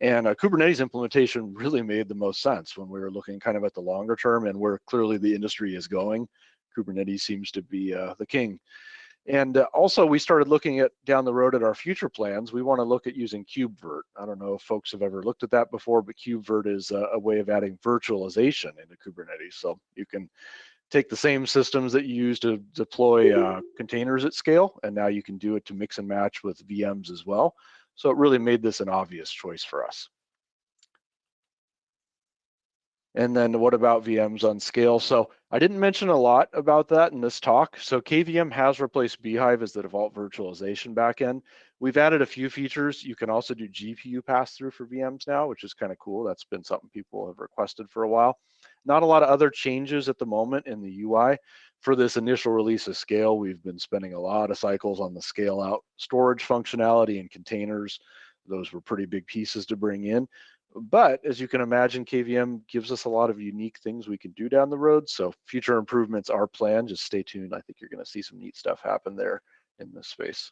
And a Kubernetes implementation really made the most sense when we were looking kind of at the longer term and where clearly the industry is going. Kubernetes seems to be the king. And also we started looking at down the road at our future plans. We want to look at using KubeVirt. I don't know if folks have ever looked at that before, but KubeVirt is a way of adding virtualization into Kubernetes. So you can take the same systems that you use to deploy containers at scale, and now you can do it to mix and match with VMs as well. So it really made this an obvious choice for us. And then what about VMs on Scale? So I didn't mention a lot about that in this talk. So KVM has replaced Beehive as the default virtualization backend. We've added a few features. You can also do GPU pass-through for VMs now, which is kind of cool. That's been something people have requested for a while. Not a lot of other changes at the moment in the UI. For this initial release of Scale, we've been spending a lot of cycles on the scale out storage functionality and containers. Those were pretty big pieces to bring in. But as you can imagine, KVM gives us a lot of unique things we can do down the road. So future improvements are planned. Just stay tuned. I think you're going to see some neat stuff happen there in this space.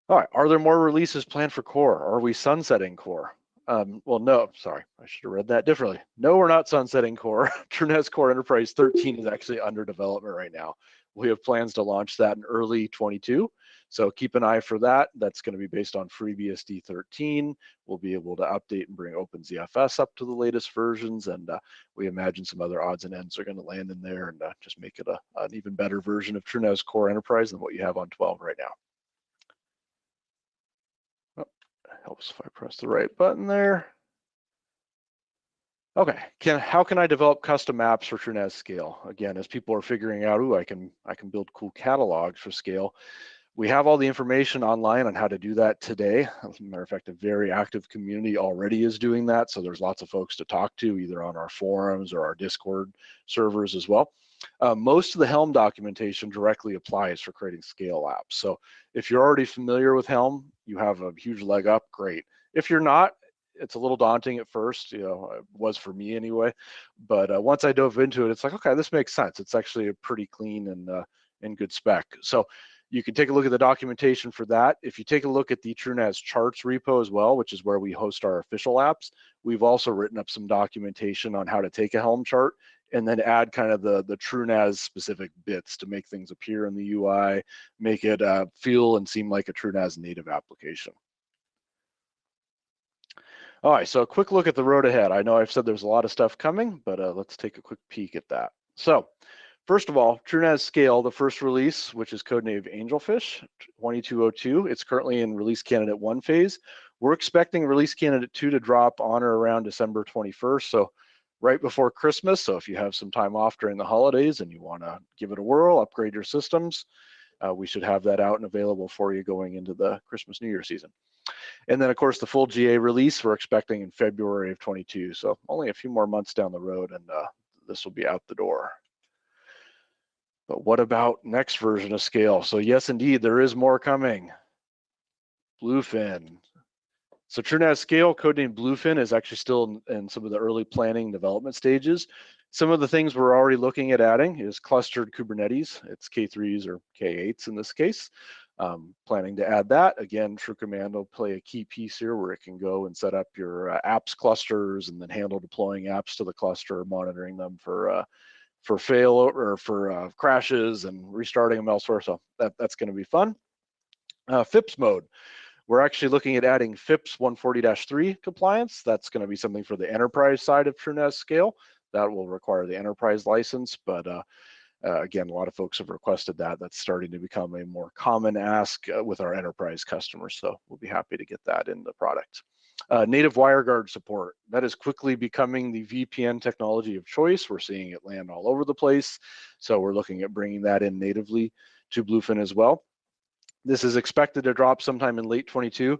All right, are there more releases planned for Core? Are we sunsetting Core? Well, no, sorry, I should have read that differently. No, we're not sunsetting Core. TrueNAS Core Enterprise 13 is actually under development right now. We have plans to launch that in early 22. So keep an eye for that. That's going to be based on FreeBSD 13. We'll be able to update and bring OpenZFS up to the latest versions. And we imagine some other odds and ends are going to land in there and just make it an even better version of TrueNAS Core Enterprise than what you have on 12 right now. Helps if I press the right button there. Okay, how can I develop custom apps for TrueNAS Scale? Again, as people are figuring out, ooh, I can build cool catalogs for Scale. We have all the information online on how to do that today. As a matter of fact, a very active community already is doing that. So there's lots of folks to talk to, either on our forums or our Discord servers as well. Most of the Helm documentation directly applies for creating Scale apps. So if you're already familiar with Helm, you have a huge leg up, great. If you're not, it's a little daunting at first, it was for me anyway. But once I dove into it, it's like, okay, this makes sense. It's actually a pretty clean and good spec. So you can take a look at the documentation for that. If you take a look at the TrueNAS charts repo as well, which is where we host our official apps, we've also written up some documentation on how to take a Helm chart and then add kind of the TrueNAS specific bits to make things appear in the UI, make it feel and seem like a TrueNAS native application. All right, so a quick look at the road ahead. I know I've said there's a lot of stuff coming, but let's take a quick peek at that. So first of all, TrueNAS Scale, the first release, which is codenamed Angelfish 2202, it's currently in release candidate 1 phase. We're expecting release candidate 2 to drop on or around December 21st, so right before Christmas. So if you have some time off during the holidays and you want to give it a whirl, upgrade your systems, we should have that out and available for you going into the Christmas New Year season. And then, of course, the full GA release we're expecting in February of 22. So only a few more months down the road, and this will be out the door. But what about next version of Scale? So yes, indeed, there is more coming. Bluefin. So TrueNAS Scale, codenamed Bluefin, is actually still in some of the early planning development stages. Some of the things we're already looking at adding is clustered Kubernetes. It's K3s or K8s in this case. Planning to add that. Again, TrueCommand will play a key piece here where it can go and set up your apps clusters and then handle deploying apps to the cluster, monitoring them for fail or for crashes and restarting them elsewhere. So that's going to be fun. FIPS mode. We're actually looking at adding FIPS 140-3 compliance. That's going to be something for the enterprise side of TrueNAS Scale. That will require the enterprise license, but again, a lot of folks have requested that. That's starting to become a more common ask with our enterprise customers. So we'll be happy to get that in the product. Native WireGuard support. That is quickly becoming the VPN technology of choice. We're seeing it land all over the place. So we're looking at bringing that in natively to Bluefin as well. This is expected to drop sometime in late 22.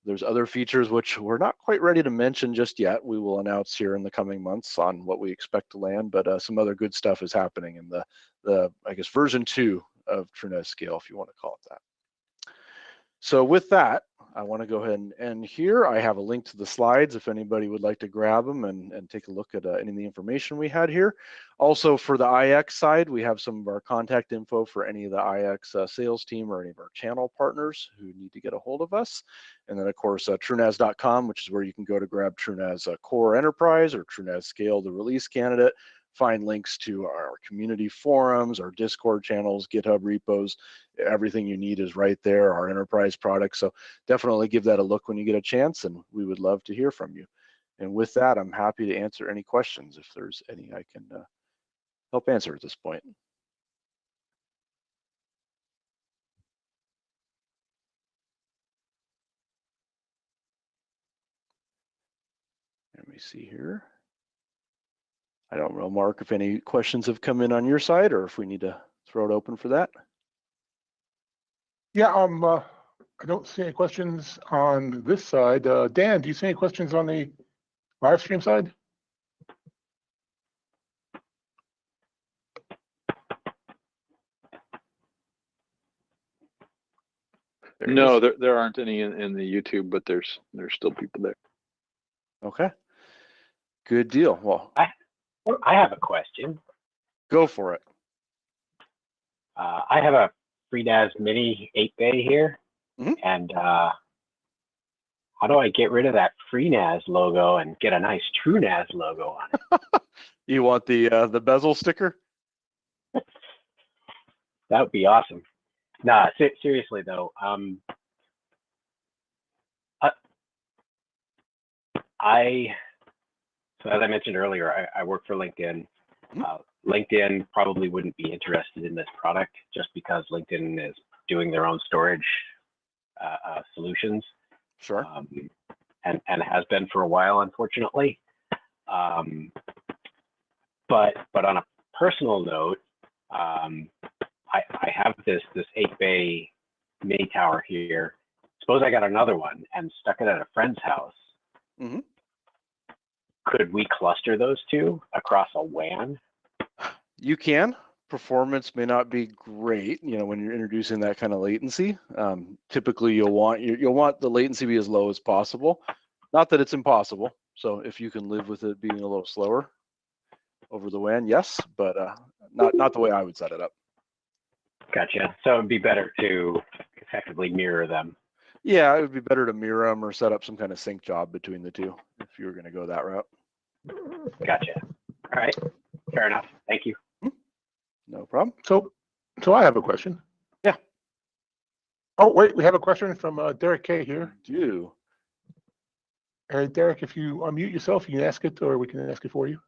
There's other features which we're not quite ready to mention just yet. We will announce here in the coming months on what we expect to land, but some other good stuff is happening in the I guess, version 2 of TrueNAS Scale, if you want to call it that. So with that, I want to go ahead and end here. I have a link to the slides if anybody would like to grab them and take a look at any of the information we had here. Also for the IX side, we have some of our contact info for any of the IX sales team or any of our channel partners who need to get a hold of us. And then of course, TrueNAS.com, which is where you can go to grab TrueNAS Core Enterprise or TrueNAS Scale, the release candidate. Find links to our community forums, our Discord channels, GitHub repos. Everything you need is right there, our enterprise products. So definitely give that a look when you get a chance, and we would love to hear from you. And with that, I'm happy to answer any questions if there's any I can help answer at this point. Let me see here. I don't know, Mark, if any questions have come in on your side or if we need to throw it open for that. Yeah, I don't see any questions on this side. Dan, do you see any questions on the live stream side? No, there aren't any in the YouTube, but there's still people there. Okay. Good deal. Well, I have a question. Go for it. I have a FreeNAS Mini 8-bay here, and how do I get rid of that FreeNAS logo and get a nice TrueNAS logo on it? You want the bezel sticker? That would be awesome. Nah, seriously though, so as I mentioned earlier, I work for LinkedIn. LinkedIn probably wouldn't be interested in this product just because LinkedIn is doing their own storage solutions. Sure. And has been for a while, unfortunately. But on a personal note, I have this 8-bay mini tower here. Suppose I got another one and stuck it at a friend's house. Mm-hmm. Could we cluster those two across a WAN? You can. Performance may not be great, when you're introducing that kind of latency. Typically, you'll want the latency to be as low as possible. Not that it's impossible. So if you can live with it being a little slower over the WAN, yes, but not the way I would set it up. Gotcha. So it'd be better to effectively mirror them. Yeah, it would be better to mirror them or set up some kind of sync job between the two if you were going to go that route. Gotcha. All right. Fair enough. Thank you. No problem. So I have a question. Yeah. Oh, wait, we have a question from Derek K here. Do. Hey, Derek, if you unmute yourself, you can ask it, or we can ask it for you.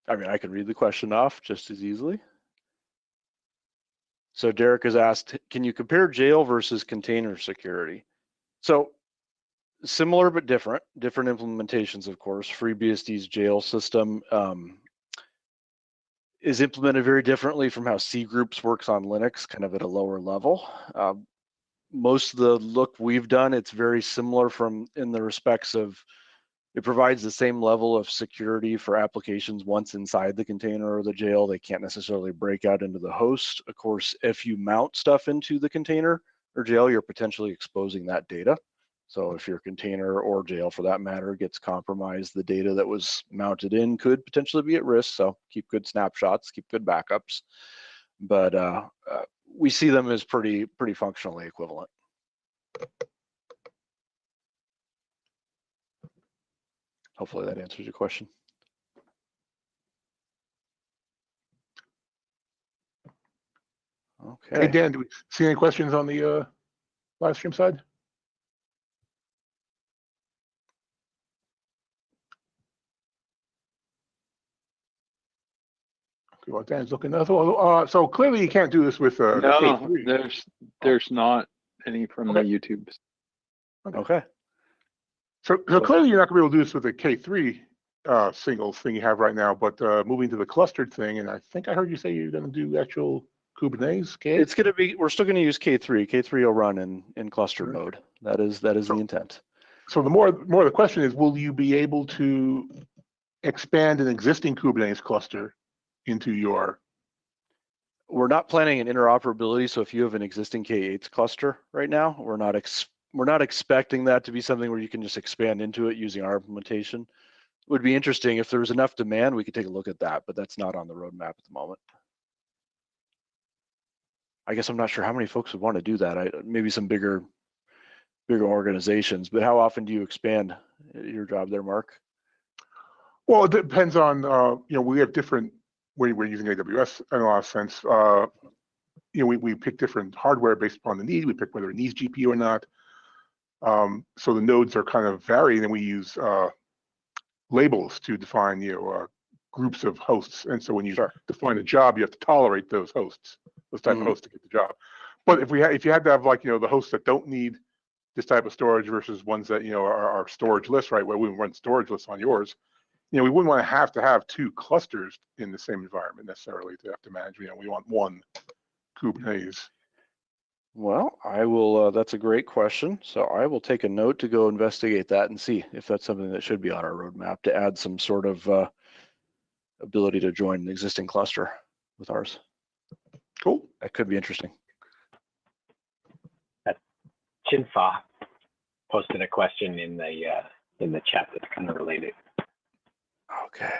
I mean, I could read the question off just as easily. So Derek has asked, can you compare jail versus container security? So similar but different implementations, of course. FreeBSD's jail system is implemented very differently from how cgroups works on Linux, kind of at a lower level. Most of the look we've done, it's very similar in the respects of it provides the same level of security for applications once inside the container or the jail. They can't necessarily break out into the host. Of course, if you mount stuff into the container or jail, you're potentially exposing that data. So if your container or jail, for that matter, gets compromised, the data that was mounted in could potentially be at risk. So keep good snapshots, keep good backups. But we see them as pretty functionally equivalent. Hopefully that answers your question. Okay. Hey, Dan, do we see any questions on the live stream side? Okay, well, Dan's looking. So clearly you can't do this with No, K3. there's not any from the YouTube. Okay. So clearly you're not going to be able to do this with the K3 singles thing you have right now, but moving to the clustered thing, and I think I heard you say you're going to do actual Kubernetes. K8? It's going to be. We're still going to use K3. K3 will run in cluster mode. That is the intent. So the more the question is, will you be able to expand an existing Kubernetes cluster into your? We're not planning an interoperability. So if you have an existing K8 cluster right now, we're not expecting that to be something where you can just expand into it using our implementation. It would be interesting if there was enough demand, we could take a look at that, but that's not on the roadmap at the moment. I guess I'm not sure how many folks would want to do that. Maybe some bigger organizations, but how often do you expand your job there, Mark? Well, it depends on, we have different, we're using AWS in a lot of sense. We pick different hardware based upon the need. We pick whether it needs GPU or not. So the nodes are kind of varied, and we use labels to define, groups of hosts. And so when you define a job, you have to tolerate those hosts, those type of hosts to get the job. But if you had to have the hosts that don't need this type of storage versus ones that are storage lists, right? Where we run storage lists on yours, we wouldn't want to have two clusters in the same environment necessarily to have to manage. We want one Kubernetes. Well, I will. That's a great question. So I will take a note to go investigate that and see if that's something that should be on our roadmap to add some sort of ability to join an existing cluster with ours. Cool. That could be interesting. Chinfa posted a question in the chat that's kind of related. Okay.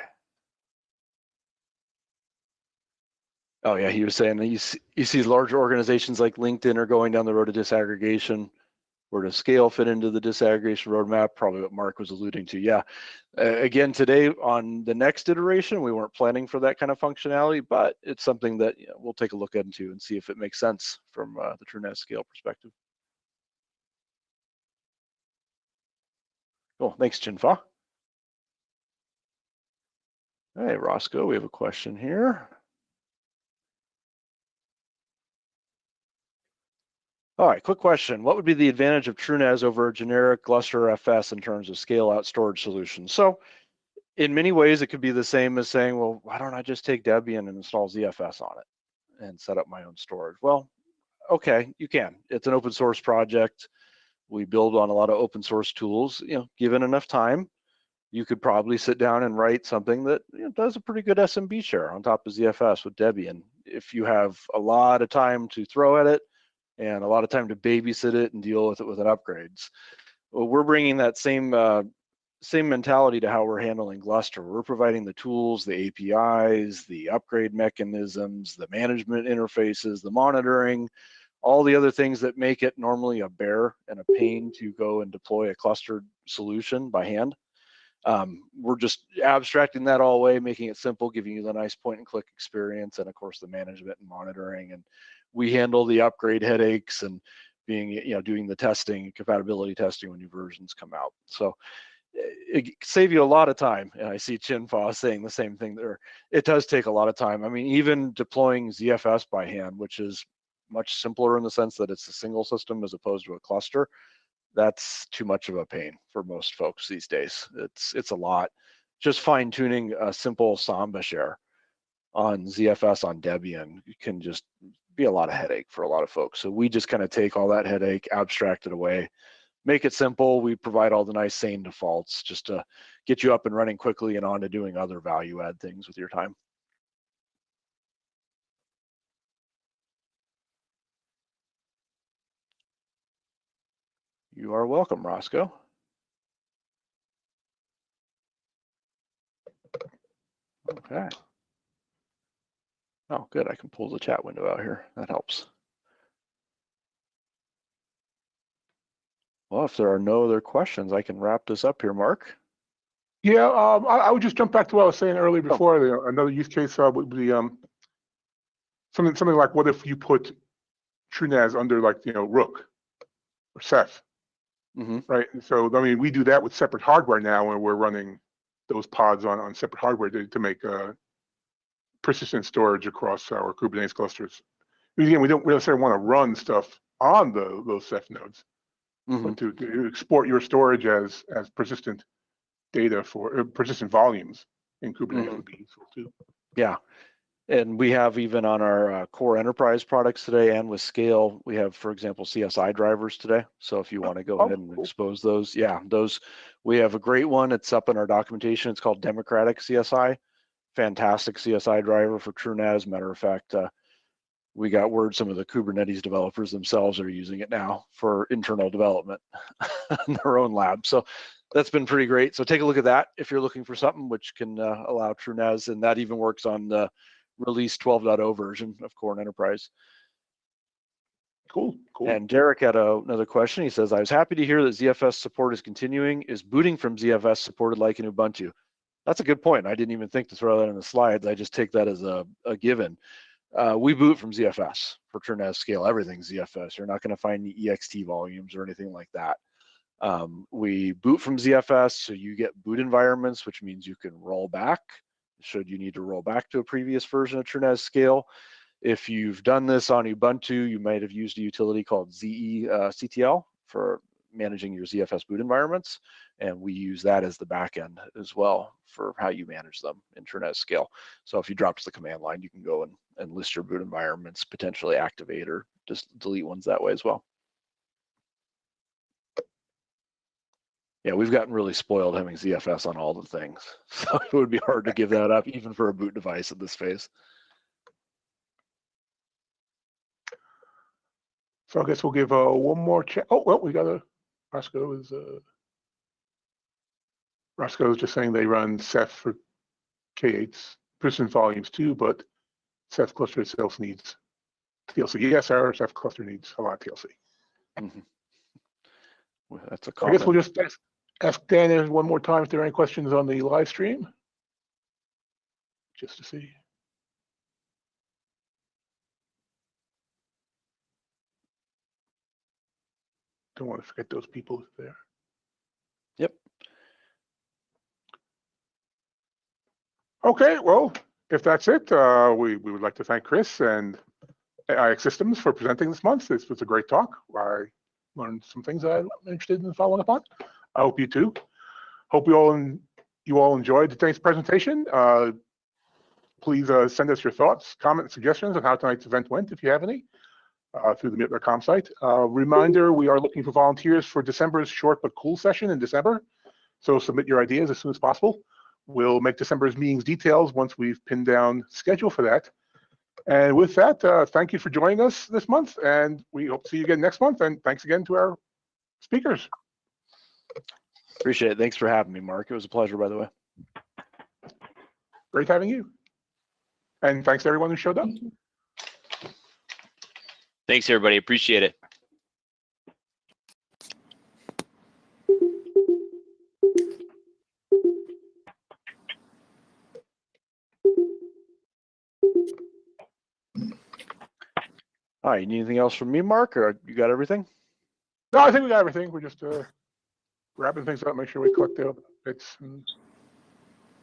Oh yeah, he was saying that you see larger organizations like LinkedIn are going down the road of disaggregation. Where does scale fit into the disaggregation roadmap? Probably what Mark was alluding to. Yeah. Again, today on the next iteration, we weren't planning for that kind of functionality, but it's something that we'll take a look into and see if it makes sense from the TrueNAS scale perspective. Cool. Thanks, Chinfa. Hey, Roscoe, we have a question here. All right, quick question. What would be the advantage of TrueNAS over a generic Gluster FS in terms of scale out storage solutions? So in many ways, it could be the same as saying, well, why don't I just take Debian and install ZFS on it and set up my own storage? Well, okay, you can. It's an open source project. We build on a lot of open source tools. Given enough time, you could probably sit down and write something that does a pretty good SMB share on top of ZFS with Debian. If you have a lot of time to throw at it and a lot of time to babysit it and deal with it with upgrades. Well, we're bringing that same mentality to how we're handling Gluster. We're providing the tools, the APIs, the upgrade mechanisms, the management interfaces, the monitoring, all the other things that make it normally a bear and a pain to go and deploy a clustered solution by hand. We're just abstracting that all away, making it simple, giving you the nice point and click experience, and of course the management and monitoring. And we handle the upgrade headaches and doing the testing, compatibility testing when new versions come out. So it save you a lot of time. And I see Chinfa saying the same thing there. It does take a lot of time. I mean, even deploying ZFS by hand, which is much simpler in the sense that it's a single system as opposed to a cluster, that's too much of a pain for most folks these days. It's a lot. Just fine tuning a simple Samba share on ZFS on Debian can just be a lot of headache for a lot of folks. So we just kind of take all that headache, abstract it away, make it simple. We provide all the nice sane defaults just to get you up and running quickly and on to doing other value add things with your time. You are welcome, Roscoe. Okay. Oh, good. I can pull the chat window out here. That helps. Well, if there are no other questions, I can wrap this up here, Mark. Yeah, I would just jump back to what I was saying earlier before. Another use case would be something like, what if you put TrueNAS under Rook or Ceph, right? And so I mean, we do that with separate hardware now, and we're running those pods on separate hardware to make persistent storage across our Kubernetes clusters. Again, we don't necessarily want to run stuff on those Ceph nodes, but to export your storage as persistent data for persistent volumes in Kubernetes would be useful too. Yeah, and we have even on our core enterprise products today, and with Scale, we have, for example, CSI drivers today. So if you want to go ahead and expose those, we have a great one. It's up in our documentation. It's called Democratic CSI. Fantastic CSI driver for TrueNAS. Matter of fact, we got word some of the Kubernetes developers themselves are using it now for internal development in their own lab. So that's been pretty great. So take a look at that if you're looking for something which can allow TrueNAS, and that even works on the release 12.0 version of Core and Enterprise. Cool. And Derek had another question. He says, I was happy to hear that ZFS support is continuing. Is booting from ZFS supported like in Ubuntu? That's a good point. I didn't even think to throw that in the slides. I just take that as a given. We boot from ZFS for TrueNAS Scale. Everything's ZFS. You're not going to find any ext volumes or anything like that. We boot from ZFS, so you get boot environments, which means you can roll back should you need to roll back to a previous version of TrueNAS Scale. If you've done this on Ubuntu, you might have used a utility called ZECTL for managing your ZFS boot environments, and we use that as the backend as well for how you manage them in TrueNAS Scale. So if you drop to the command line, you can go and list your boot environments, potentially activate or just delete ones that way as well. Yeah, we've gotten really spoiled having ZFS on all the things, so it would be hard to give that up even for a boot device at this phase. So I guess we'll give one more chat. Oh, well, we got Roscoe's just saying they run Ceph for K8's persistent volumes too, but Ceph cluster itself needs TLC. Yes, our Ceph cluster needs a lot of TLC. Well, that's a comment. I guess we'll just ask Dan one more time if there are any questions on the live stream, just to see. Don't want to forget those people there. Yep. Okay, well, if that's it, we would like to thank Chris and IX Systems for presenting this month. This was a great talk. I learned some things that I'm interested in following up on. I hope you too. Hope you all enjoyed today's presentation. Please send us your thoughts, comments, suggestions on how tonight's event went, if you have any, through the meetup.com site. Reminder, we are looking for volunteers for December's short but cool session in December. So submit your ideas as soon as possible. We'll make December's meetings details once we've pinned down schedule for that. And with that, thank you for joining us this month, and we hope to see you again next month. And thanks again to our speakers. Appreciate it. Thanks for having me, Mark. It was a pleasure, by the way. Great having you. And thanks to everyone who showed up. Thanks, everybody. Appreciate it. All right, you need anything else from me, Mark, or you got everything? No, I think we got everything. We're just wrapping things up, make sure we collect the bits and